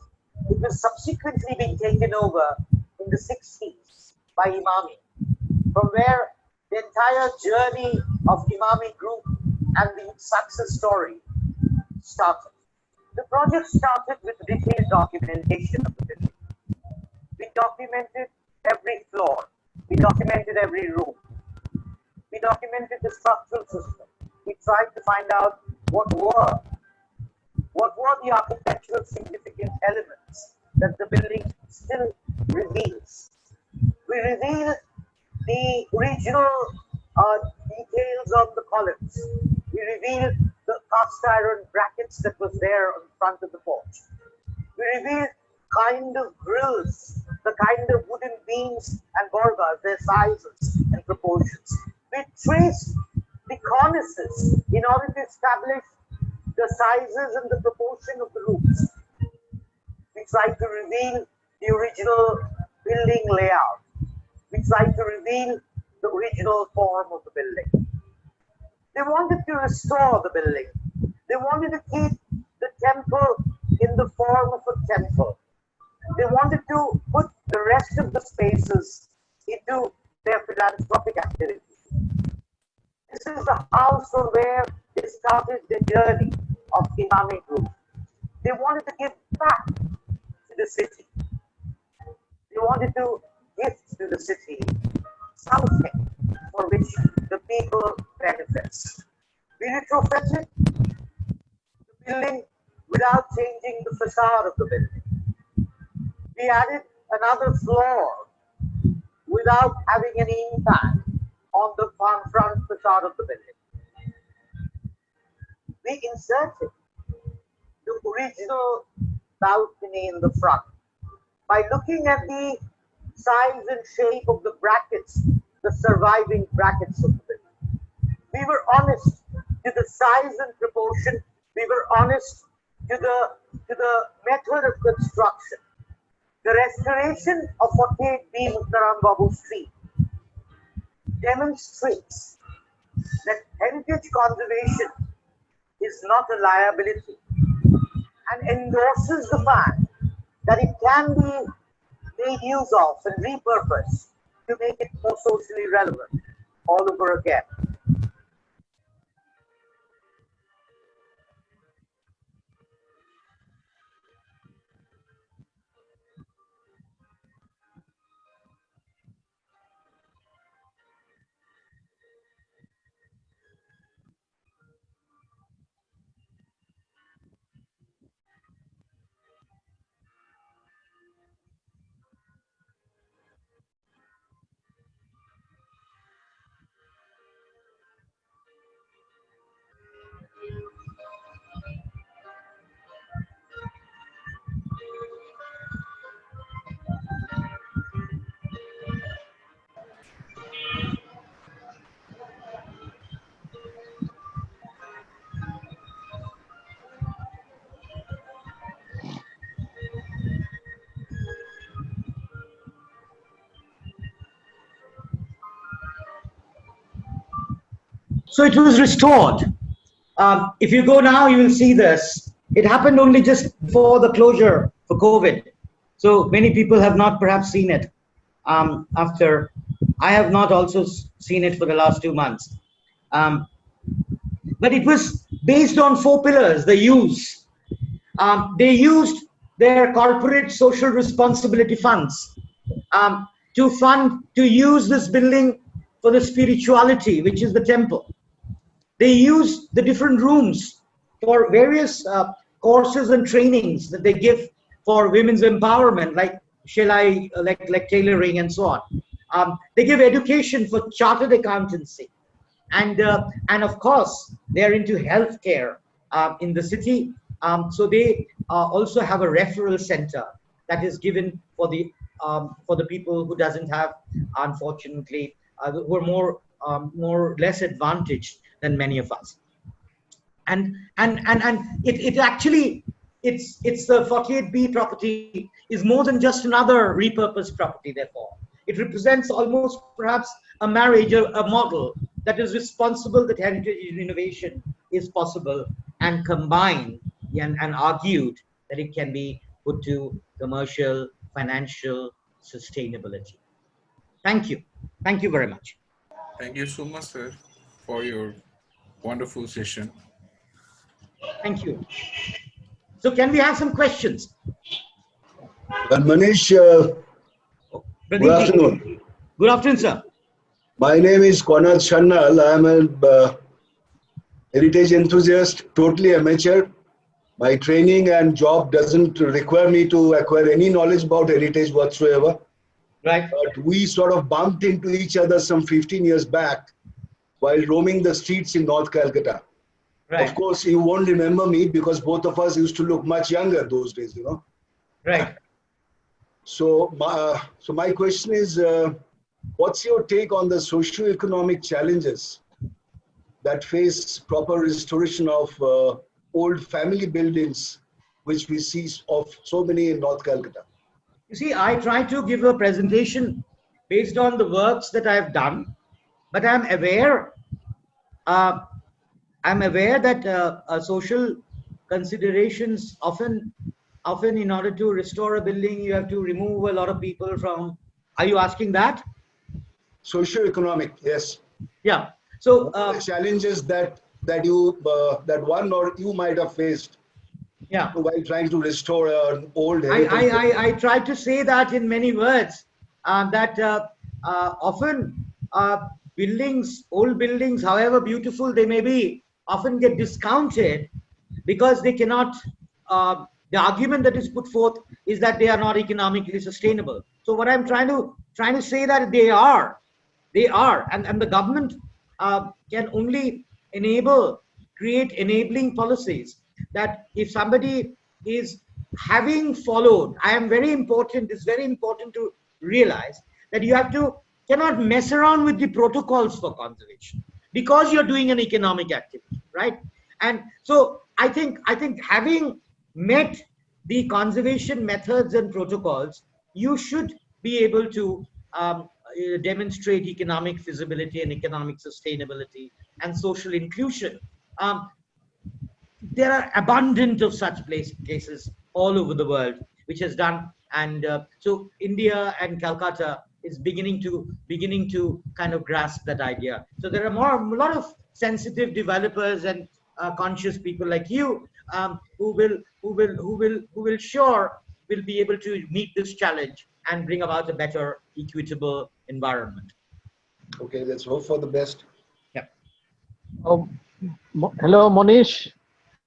B: It was subsequently being taken over in the 60s by Imami, from where the entire journey of Imami Group and the success story started. The project started with detailed documentation of the building. We documented every floor. We documented every room. We documented the structural system. We tried to find out what were the architectural significant elements that the building still reveals. We revealed the regional details of the columns. We revealed the cast iron brackets that was there on the front of the porch. We revealed kind of grills, the kind of wooden beams and borgas, their sizes and proportions. We traced the cornices in order to establish the sizes and the proportion of the roofs. We tried to reveal the original building layout. We tried to reveal the original form of the building. They wanted to restore the building. They wanted to keep the temple in the form of a temple. They wanted to put the rest of the spaces into their philanthropic activities. This is the house from where they started the journey of Imami Group. They wanted to give back to the city. They wanted to gift to the city something for which the people benefits. We retrofitted the building without changing the facade of the building. We added another floor without having any impact on the front facade of the building. We inserted the original balcony in the front by looking at the size and shape of the brackets, the surviving brackets of the building. We were honest to the size and proportion. We were honest to the method of construction. The restoration of 48B Muttaram Babu Street demonstrates that heritage conservation is not a liability and endorses the fact that it can be made use of and repurposed to make it more socially relevant all over again. So it was restored. If you go now, you will see this. It happened only just before the closure for COVID. So many people have not perhaps seen it after. I have not also seen it for the last 2 months. But it was based on 4 pillars, the use. They used their corporate social responsibility funds to use this building for the spirituality, which is the temple. They use the different rooms for various courses and trainings that they give for women's empowerment, like Shelai, like tailoring and so on. They give education for chartered accountancy. And of course, they're into healthcare in the city. So they also have a referral center that is given for the people who doesn't have, unfortunately, who are more less advantaged than many of us. And it actually, it's the 48B property is more than just another repurposed property. Therefore, it represents almost perhaps a marriage, a model that is responsible, that heritage innovation is possible and combined, and argued that it can be put to commercial, financial sustainability. Thank you. Thank you very much.
C: Thank you so much, sir, for your wonderful session.
B: Thank you. So can we have some questions?
D: Well, Manish,
B: Oh,
D: good
B: Pradeep ji.
D: afternoon.
B: Good afternoon, sir.
D: My name is Konal Shannal. I am a heritage enthusiast, totally amateur. My training and job doesn't require me to acquire any knowledge about heritage whatsoever.
B: Right.
D: But we sort of bumped into each other some 15 years back while roaming the streets in North Calcutta. Of
B: Right.
D: course, you won't remember me because both of us used to look much younger those days, you know.
B: Right.
D: So my question is, what's your take on the socio-economic challenges that face proper restoration of old family buildings, which we see of so many in North Calcutta?
B: You see, I try to give a presentation based on the works that I have done, but uh, I'm aware that social considerations often in order to restore a building, you have to remove a lot of people from. Are you asking that?
D: Socio-economic, yes.
B: Yeah. So
D: What are the challenges that that one or you might have faced
B: yeah,
D: while trying to restore an old
B: I,
D: heritage
B: I,
D: building?
B: I try to say that in many words, that often buildings, old buildings, however beautiful they may be, often get discounted because they cannot, the argument that is put forth is that they are not economically sustainable. So what I'm trying to say that they are, and the government can only create enabling policies that if somebody is having followed, it's very important to realize that you cannot mess around with the protocols for conservation because you're doing an economic activity, right? And so I think having met the conservation methods and protocols, you should be able to demonstrate economic feasibility and economic sustainability and social inclusion. Um, there are abundant of such cases all over the world which has done, and so India and Calcutta is beginning to kind of grasp that idea. So there are a lot of sensitive developers and conscious people like you, who will sure will be able to meet this challenge and bring about a better equitable environment.
D: Okay, let's hope for the best.
B: Yeah.
E: Oh, hello, Manish.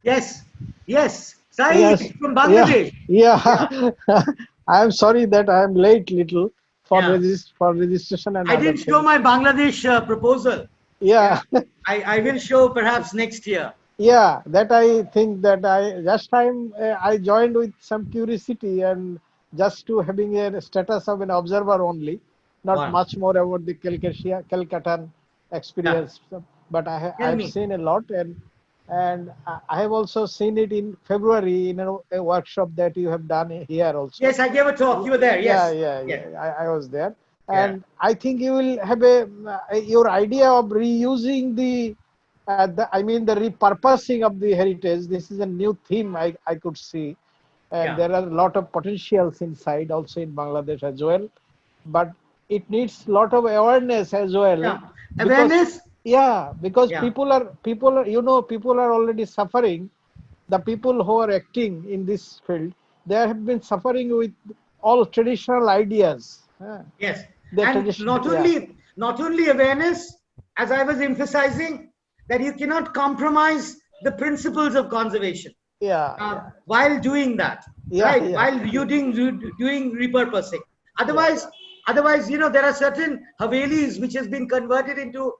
B: Yes. Yes. Sai
E: Yes,
B: from
E: yeah,
B: Bangladesh. Yeah.
E: yeah. I am sorry that I am late little for
B: Yeah.
E: registration and
B: I
E: other
B: didn't show
E: things.
B: my Bangladesh proposal. Yeah.
E: Yeah,
B: I will show perhaps next year.
E: yeah. That I think that I just time I joined with some curiosity and just to having a status of an observer only, not
B: Wow.
E: much more about the Calcuttan
B: Yeah.
E: experience. But I
B: Tell
E: have
B: me.
E: seen a lot, and I have also seen it in February in a workshop that you have done here also.
B: Yes, I gave a talk. You were there.
E: Yeah,
B: Yes.
E: yeah,
B: Yes.
E: yeah. I was there,
B: Yeah.
E: and I think you will have your idea of reusing I mean the repurposing of the heritage. This is a new theme I could see, and
B: Yeah.
E: there are a lot of potentials inside also in Bangladesh as well, but it needs a lot of awareness as well,
B: Yeah.
E: because
B: Awareness.
E: yeah, because
B: Yeah.
E: people are already suffering. The people who are acting in this field, they have been suffering with all traditional ideas.
B: Yes.
E: The
B: And
E: tradition,
B: not
E: yeah,
B: only awareness, as I was emphasizing, that you cannot compromise the principles of conservation
E: yeah, yeah,
B: while doing that,
E: yeah,
B: right?
E: yeah,
B: While you doing repurposing.
E: yeah,
B: Otherwise, there are certain havelis which has been converted into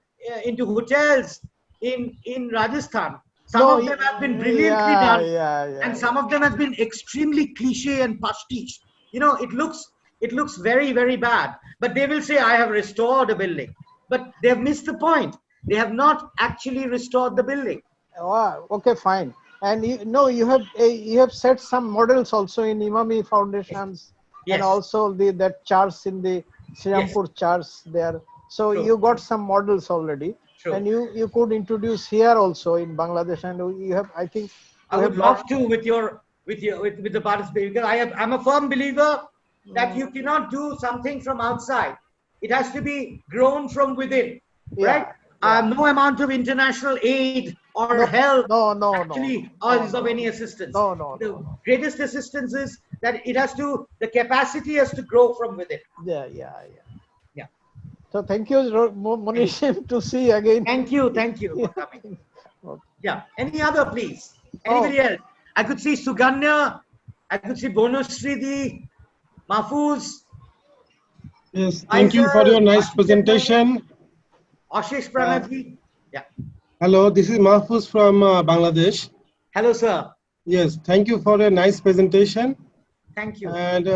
B: hotels in Rajasthan. Some
E: no,
B: of them have been brilliantly
E: yeah,
B: done,
E: yeah,
B: and
E: yeah,
B: some of them have been extremely cliche and pastiche. It looks very, very bad. But they will say, I have restored a building. But they have missed the point. They have not actually restored the building.
E: oh, okay, fine. And you have set some models also in Imami foundations, and
B: Yes,
E: also that charts in the
B: yes,
E: Srirampur charts there. So
B: true,
E: you got some models already,
B: true.
E: and you could introduce here also in Bangladesh, and you have, I think,
B: I would love to with the participation, because I'm a firm believer that you cannot do something from outside. It has to be grown from within, right? No amount of international aid or help actually is of any assistance. The greatest assistance is that the capacity has to grow from within.
E: Yeah.
B: Yeah.
E: So thank you, Manish, to see again.
B: Thank you for coming.
E: Okay.
B: Yeah. Any other, please? Anybody else? I could see Suganya. I could see Bonusridi, Mahfuz.
F: Yes, thank you for your nice presentation.
B: Ashish Pranaji. Yeah.
F: Hello, this is Mahfuz from Bangladesh.
B: Hello, sir.
F: Yes, thank you for a nice presentation.
B: Thank you.
F: And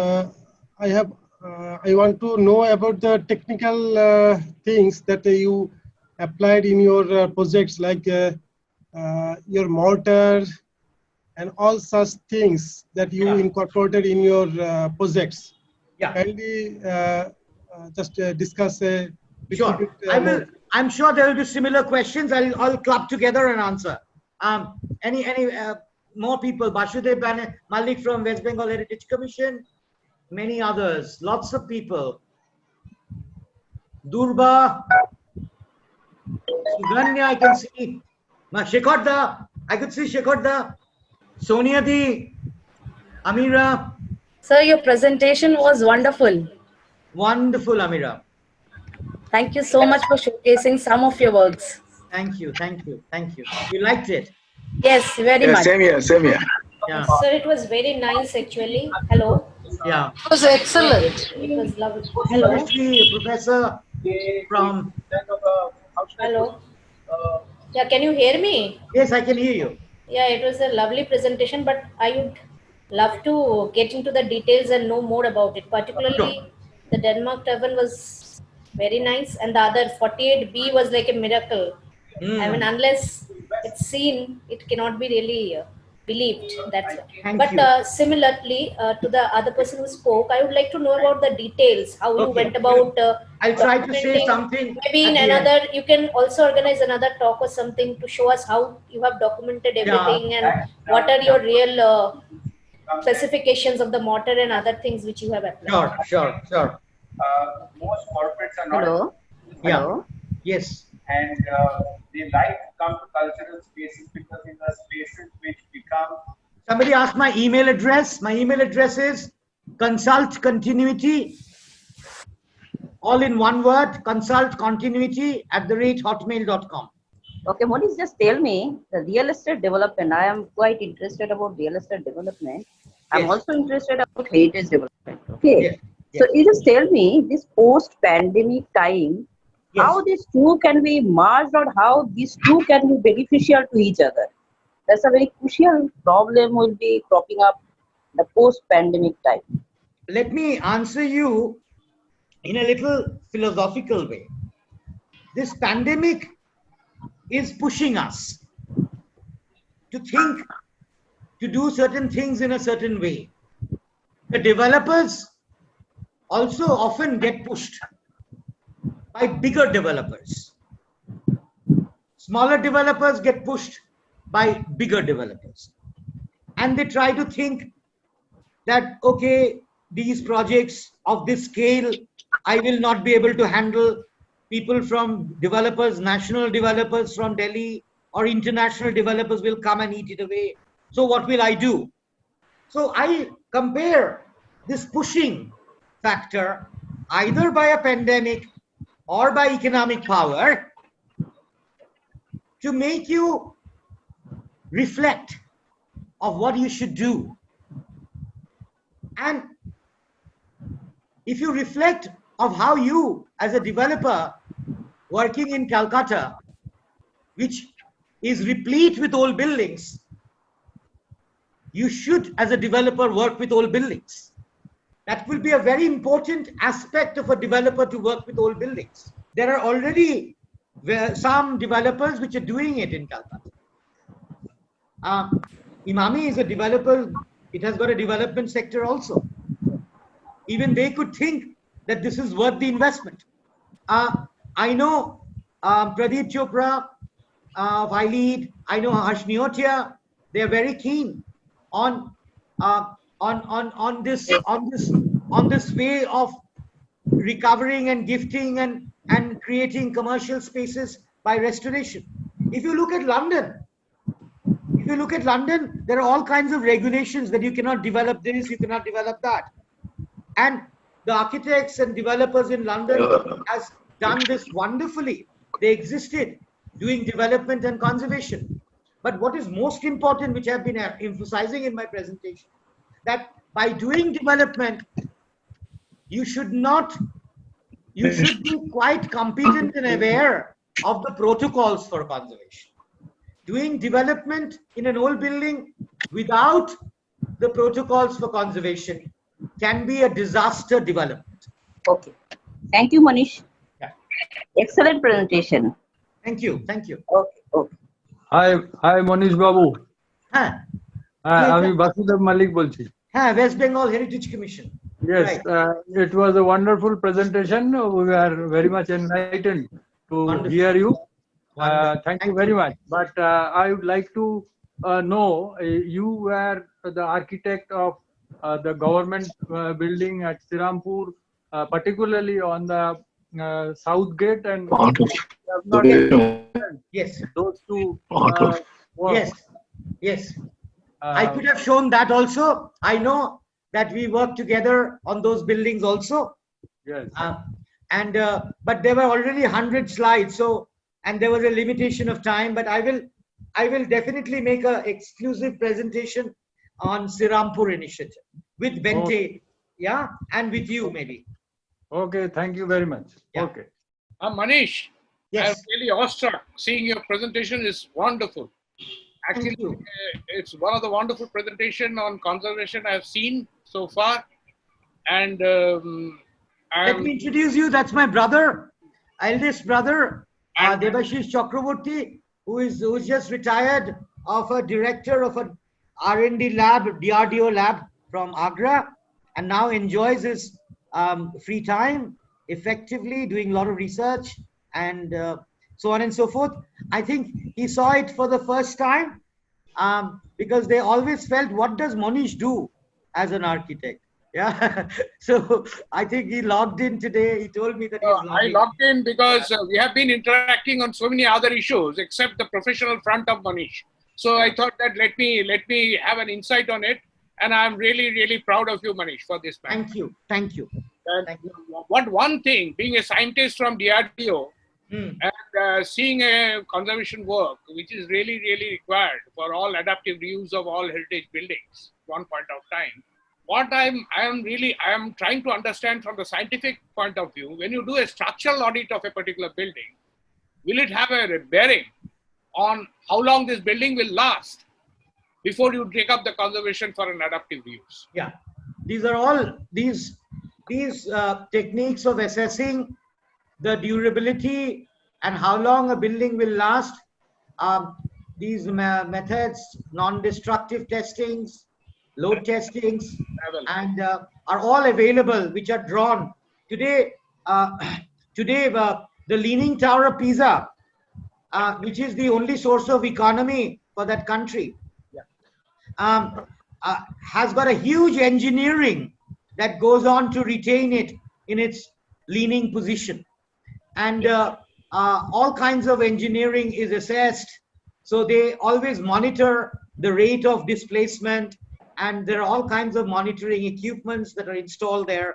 F: I want to know about the technical things that you applied in your projects, like your mortar and all such things that you incorporated in your projects.
B: Yeah.
F: Kindly just discuss a little
B: Sure.
F: bit.
B: I'm sure there will be similar questions. I'll club together and answer. Any more people? Basudeb Malik from West Bengal Heritage Commission. Many others. Lots of people. Durba. Suganya, I can see. Shekhorda. I could see Shekhorda. Sonia Di. Amira.
G: Sir, your presentation was wonderful.
B: Wonderful, Amira.
G: Thank you so much for showcasing some of your works.
B: Thank you. You liked it?
G: Yes, very much.
H: Same here.
B: Yeah.
I: Sir, it was very nice actually. Hello.
B: Yeah.
G: It was excellent.
I: It was lovely. Hello.
B: Professor from.
I: Hello. Yeah, can you hear me?
B: Yes, I can hear you.
I: Yeah, it was a lovely presentation, but I would love to get into the details and know more about it. Particularly, the Denmark Tavern was very nice, and the other 48B was like a miracle. I mean, unless it's seen, it cannot be really believed. That's it. But similarly to the other person who spoke, I would like to know about the details, how you went about.
B: I'll try to say something.
I: Maybe in another, you can also organize another talk or something to show us how you have documented everything and what are your real specifications of the mortar and other things which you have applied.
B: Sure.
J: Most corporates are not.
B: Hello.
J: Hello.
B: Yes.
J: And they like to come to cultural spaces because in the spaces which become.
B: Somebody asked my email address. My email address is consultcontinuity, all in one word, consultcontinuity@hotmail.com.
K: Okay, Manish, just tell me the real estate development. I am quite interested about real estate development. I'm also interested about heritage development. Okay. So you just tell me this post-pandemic time, how these two can be merged or how these two can be beneficial to each other. That's a very crucial problem will be cropping up the post-pandemic time.
B: Let me answer you in a little philosophical way. This pandemic is pushing us to think, to do certain things in a certain way. The developers also often get pushed by bigger developers. Smaller developers get pushed by bigger developers. And they try to think that, okay, these projects of this scale, I will not be able to handle. People from developers, national developers from Delhi or international developers will come and eat it away. So what will I do? So I compare this pushing factor either by a pandemic or by economic power to make you reflect of what you should do. And if you reflect of how you as a developer working in Calcutta, which is replete with old buildings, you should as a developer work with old buildings. That will be a very important aspect of a developer to work with old buildings. There are already some developers which are doing it in Calcutta. Imami is a developer. It has got a development sector also. Even they could think that this is worth the investment. I know Pradeep Chopra of iLead. I know Harsh Neotia. they are very keen on on this way of recovering and gifting and creating commercial spaces by restoration. If you look at London, there are all kinds of regulations that you cannot develop this, you cannot develop that. And the architects and developers in London has done this wonderfully. They existed doing development and conservation. But what is most important, which I've been emphasizing in my presentation, that by doing development, you should be quite competent and aware of the protocols for conservation. Doing development in an old building without the protocols for conservation can be a disaster development.
K: Okay. Thank you, Manish.
B: Yeah.
K: Excellent presentation.
B: Thank you. Thank you.
K: Okay. Okay.
H: Hi Manish Babu.
B: হ্যাঁ
H: আমি বাসুদেব মালিক বলছি।
B: হ্যাঁ, West Bengal Heritage Commission.
H: Yes,
B: right.
H: It was a wonderful presentation. We are very much enlightened to hear you. Thank you very much. But I would like to know, you were the architect of the government building at Srirampur, particularly on the south gate, and
B: yes,
H: those two.
B: Yes. I could have shown that also. I know that we worked together on those buildings also.
H: Yes.
B: But there were already 100 slides, so, and there was a limitation of time. But I will definitely make an exclusive presentation on Srirampur initiative with Bente, yeah, and with you maybe.
H: Okay, thank you very much.
B: Yeah.
H: Okay.
L: Manish,
B: yes.
L: I'm really awestruck. Seeing your presentation is wonderful. Actually, it's one of the wonderful presentation on conservation I've seen so far. And
B: let me introduce you. That's my brother, eldest brother, Debashish Chakraborti, who is just retired of a director of a R&D lab, DRDO lab from Agra, and now enjoys his free time effectively doing a lot of research and so on and so forth. I think he saw it for the first time because they always felt, what does Manish do as an architect? Yeah. So I think he logged in today. He told me that
L: I logged in because we have been interacting on so many other issues except the professional front of Manish. So I thought that let me have an insight on it, and I'm really, really proud of you, Manish, for this.
B: Thank you. Thank you.
L: Thank you. One thing, being a scientist from DRDO, and seeing a conservation work, which is really, really required for all adaptive reuse of all heritage buildings at one point of time. What I am trying to understand from the scientific point of view, when you do a structural audit of a particular building, will it have a bearing on how long this building will last before you take up the conservation for an adaptive reuse?
B: Yeah, these are all these techniques of assessing the durability and how long a building will last. These methods, non-destructive testings, load testings, and are all available, which are drawn today. The Leaning Tower of Pisa, which is the only source of economy for that country, has got a huge engineering that goes on to retain it in its leaning position, and all kinds of engineering is assessed. So they always monitor the rate of displacement, and there are all kinds of monitoring equipments that are installed there.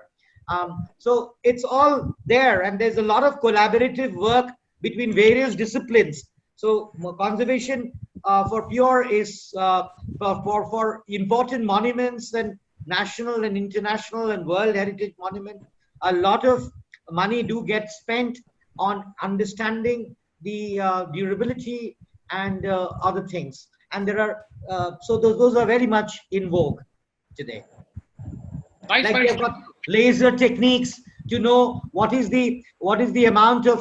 B: So it's all there, and there's a lot of collaborative work between various disciplines. So conservation for pure is for important monuments and national and international and world heritage monuments. A lot of money do get spent on understanding the durability and other things. And there are so those are very much in vogue today.
L: Nice.
B: Like they've got laser techniques to know what is the amount of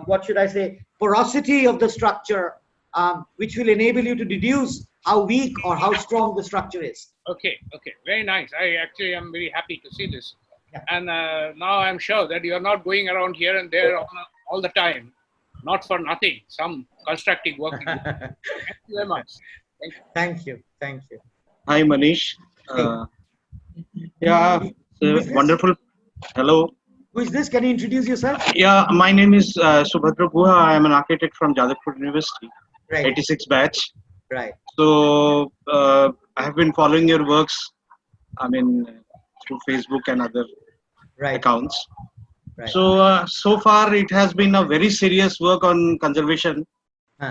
B: what should I say, porosity of the structure, which will enable you to deduce how weak or how strong the structure is.
L: Okay, very nice. I actually am very happy to see this. And now I'm sure that you are not going around here and there all the time. not for nothing, some constructive work. Thank you very much. Thank you.
B: Thank you. Thank you.
M: Hi, Manish. Yeah,
B: Who is this?
M: wonderful. Hello.
B: Who is this? Can you introduce yourself?
M: Yeah, my name is Subhadra Guha. I am an architect from Jadavpur University,
B: Right.
M: 86 batch.
B: Right.
M: So I have been following your works, I mean, through Facebook and other accounts.
B: Right.
M: So so far it has been a very serious work on conservation,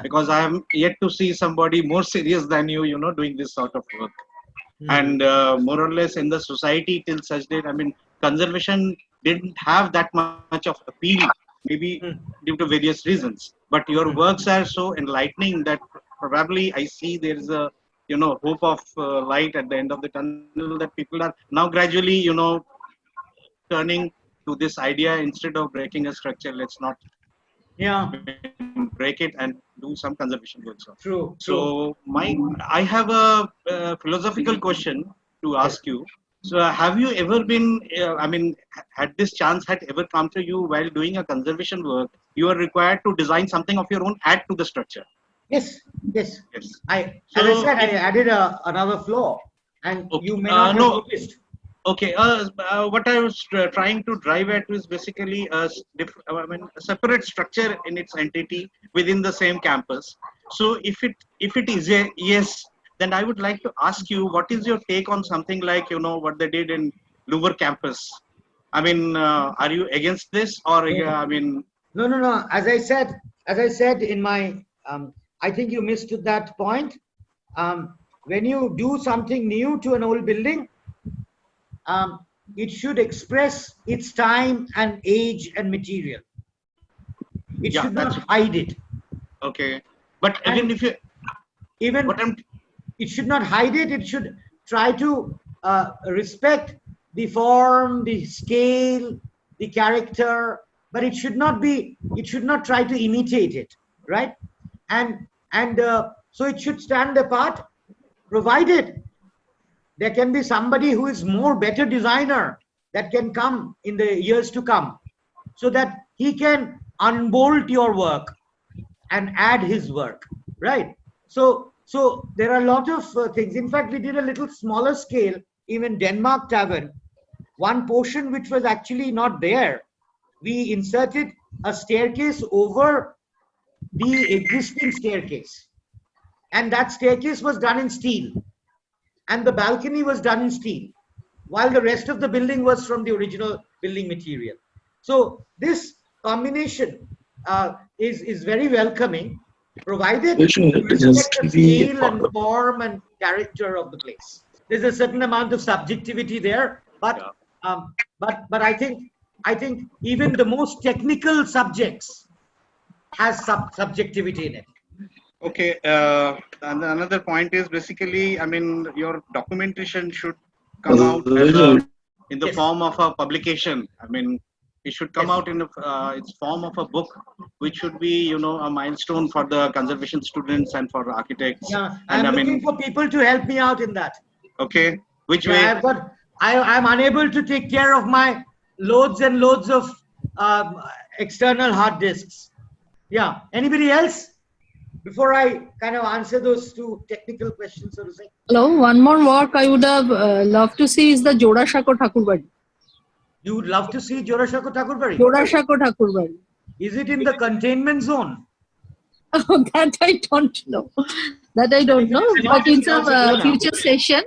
M: because I am yet to see somebody more serious than you, doing this sort of work. And more or less in the society till such date, I mean, conservation didn't have that much of appeal, maybe due to various reasons. But your works are so enlightening that probably I see there is a, hope of light at the end of the tunnel, that people are now gradually, turning to this idea. Instead of breaking a structure, let's not break it and do some conservation work.
B: True.
M: So I have a philosophical question to ask you. So have you ever been, had this chance had ever come to you while doing a conservation work, you are required to design something of your own, add to the structure?
B: Yes. As I
M: So
B: said, I added another floor, and you may not have
M: no.
B: noticed.
M: Okay, what I was trying to drive at was basically a separate structure in its entity within the same campus. So if it is a yes, then I would like to ask you, what is your take on something like, what they did in Louvre campus? I mean, are you against this, or I mean?
B: No. As I said in my, I think you missed that point. When you do something new to an old building, it should express its time and age and material. It should not hide it.
M: Okay, but
B: And
M: if you
B: it should not hide it. It should try to respect the form, the scale, the character, but it should not be. It should not try to imitate it, right? And so it should stand apart, provided there can be somebody who is better designer that can come in the years to come, so that he can unbolt your work and add his work, right? So there are a lot of things. In fact, we did a little smaller scale, even Denmark Tavern. One portion which was actually not there, we inserted a staircase over the existing staircase, and that staircase was done in steel, and the balcony was done in steel, while the rest of the building was from the original building material. So this combination is very welcoming, provided you respect the scale and form and character of the place. There's a certain amount of subjectivity there, but I think even the most technical subjects has subjectivity in it.
M: Okay, and another point is basically, I mean, your documentation should come out in the form of a publication. I mean, it should come out in its form of a book, which should be, a milestone for the conservation students and for architects.
B: Yeah,
M: and
B: I'm looking for people to help me out in that.
M: Okay, which way?
B: I'm unable to take care of my loads and loads of external hard disks. Yeah, anybody else? Before I kind of answer those two technical questions, so to say.
N: Hello, one more work I would have loved to see is the Jodashako Thakurbari.
B: You would love to see Jodashako Thakurbari?
N: Jodashako Thakurbari.
B: Is it in the containment zone?
N: Oh, that I don't know. That I don't know. But in some future session,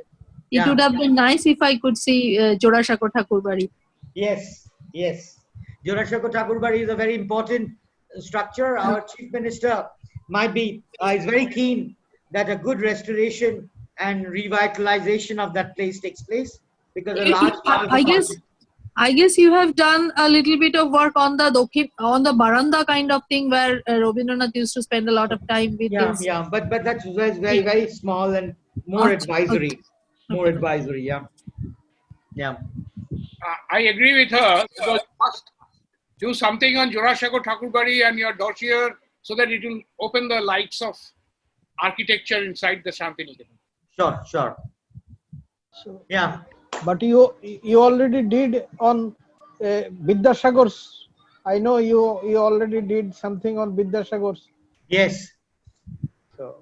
N: it would have been nice if I could see Jodashako Thakurbari.
B: Yes. Jodashako Thakurbari is a very important structure. Our Chief Minister might be is very keen that a good restoration and revitalization of that place takes place, because a large part of
N: I guess you have done a little bit of work on the baranda kind of thing, where Rabindranath used to spend a lot of time with his.
B: Yeah, but that's very, very small and more advisory. More advisory, yeah.
L: I agree with her, because you must do something on Jodashako Thakurbari and your dossier, so that it will open the lights of architecture inside the Shantiniketan.
B: Sure. Yeah.
E: But you already did on Vidyasagar's I know you already did something on Vidyasagars.
B: Yes.
E: So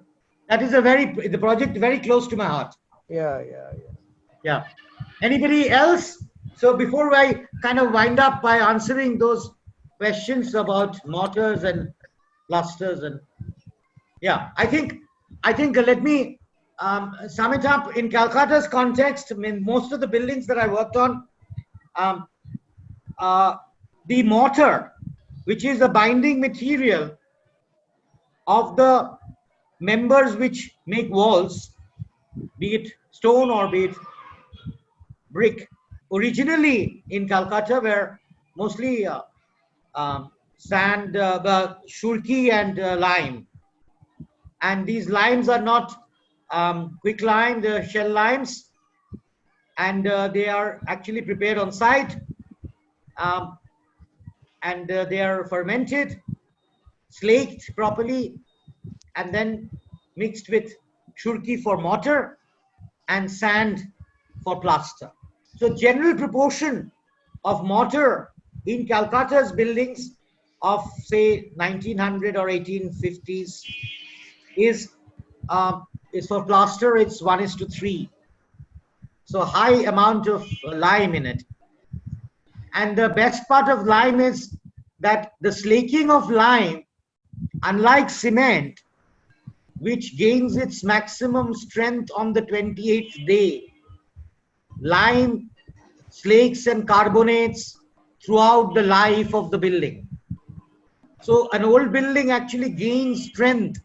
B: that is the project very close to my heart.
E: Yeah.
B: Yeah. Anybody else? So before I kind of wind up by answering those questions about mortars and plasters and yeah, I think let me sum it up in Calcutta's context. I mean, most of the buildings that I worked on, um, the mortar, which is the binding material of the members which make walls, be it stone or be it brick, originally in Calcutta were mostly sand, shurki and lime. And these limes are not quick lime, they're shell limes. And they are actually prepared on site. And they are fermented, slaked properly, and then mixed with shurki for mortar and sand for plaster. So general proportion of mortar in Calcutta's buildings of say 1900 or 1850s is for plaster it's 1:3. So high amount of lime in it. And the best part of lime is that the slaking of lime, unlike cement, which gains its maximum strength on the 28th day, lime slakes and carbonates throughout the life of the building. So an old building actually gains strength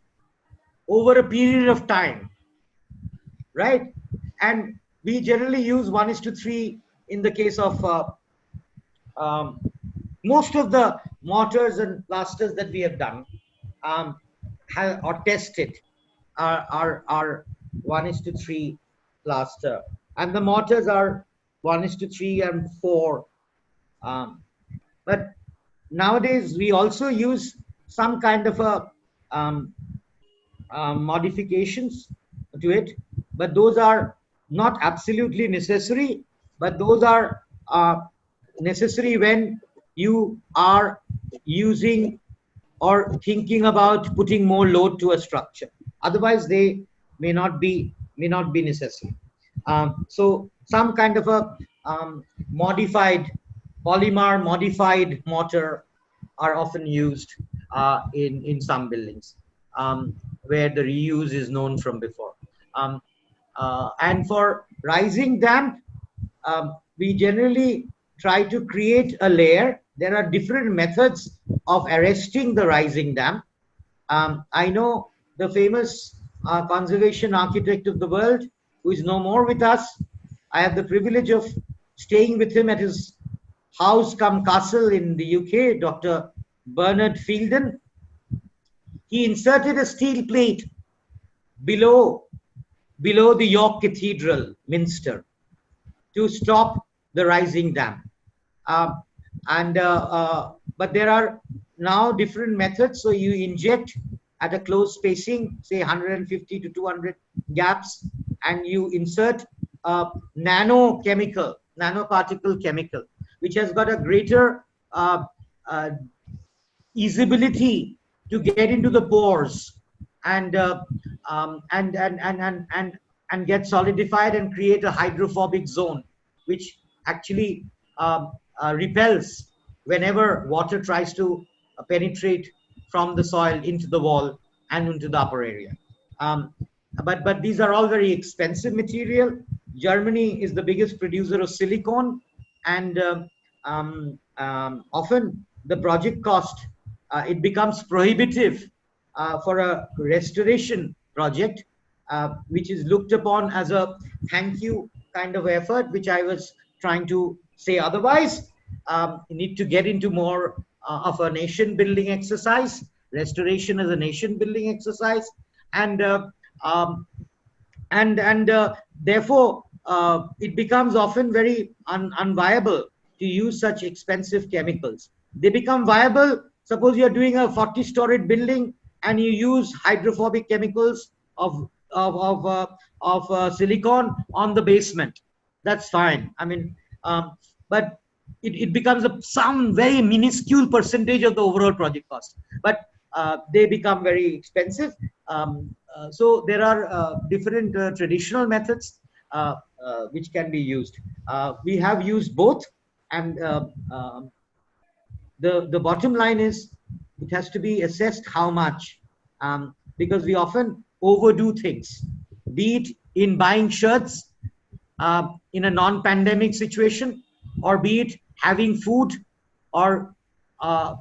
B: over a period of time, right? And we generally use 1:3 in the case of most of the mortars and plasters that we have done or tested are 1:3 plaster, and the mortars are 1:3 and 4. But nowadays we also use some kind of a modifications to it, but those are not absolutely necessary, but those are necessary when you are using or thinking about putting more load to a structure. Otherwise they may not be necessary. So some kind of a modified polymer modified mortar are often used in some buildings where the reuse is known from before. And for rising damp, we generally try to create a layer. There are different methods of arresting the rising damp. I know the famous conservation architect of the world, who is no more with us. I have the privilege of staying with him at his house cum castle in the UK, Dr. Bernard Fielden. He inserted a steel plate below the York Cathedral, Minster, to stop the rising damp. But there are now different methods. So you inject at a close spacing, say 150 to 200 gaps, and you insert a nanoparticle chemical, which has got a greater easyability to get into the pores and get solidified and create a hydrophobic zone, which actually repels whenever water tries to penetrate from the soil into the wall and into the upper area. But these are all very expensive material. Germany is the biggest producer of silicone, and often the project cost, it becomes prohibitive for a restoration project, which is looked upon as a thank you kind of effort, which I was trying to say otherwise. You need to get into more of a nation building exercise. Restoration is a nation building exercise, and therefore it becomes often very unviable to use such expensive chemicals. They become viable. Suppose you're doing a 40-story building and you use hydrophobic chemicals of silicon on the basement. That's fine. I mean, but it becomes some very minuscule percentage of the overall project cost, but they become very expensive. So there are different traditional methods which can be used. We have used both, and the bottom line is it has to be assessed how much, because we often overdo things, be it in buying shirts in a non-pandemic situation, or be it having food, or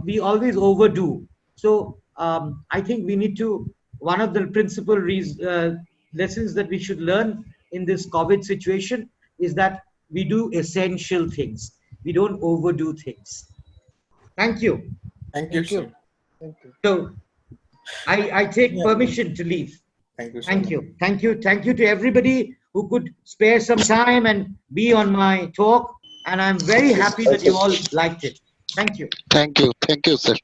B: we always overdo. So I think we need to, one of the principal lessons that we should learn in this COVID situation is that we do essential things. We don't overdo things. Thank you.
C: Thank you, sir.
E: Thank you.
B: So I take permission to leave.
C: Thank you so
B: Thank
C: much.
B: you. Thank you. Thank you to everybody who could spare some time and be on my talk. And I'm very happy that you all liked it. Thank you.
O: Thank you. Thank you, sir.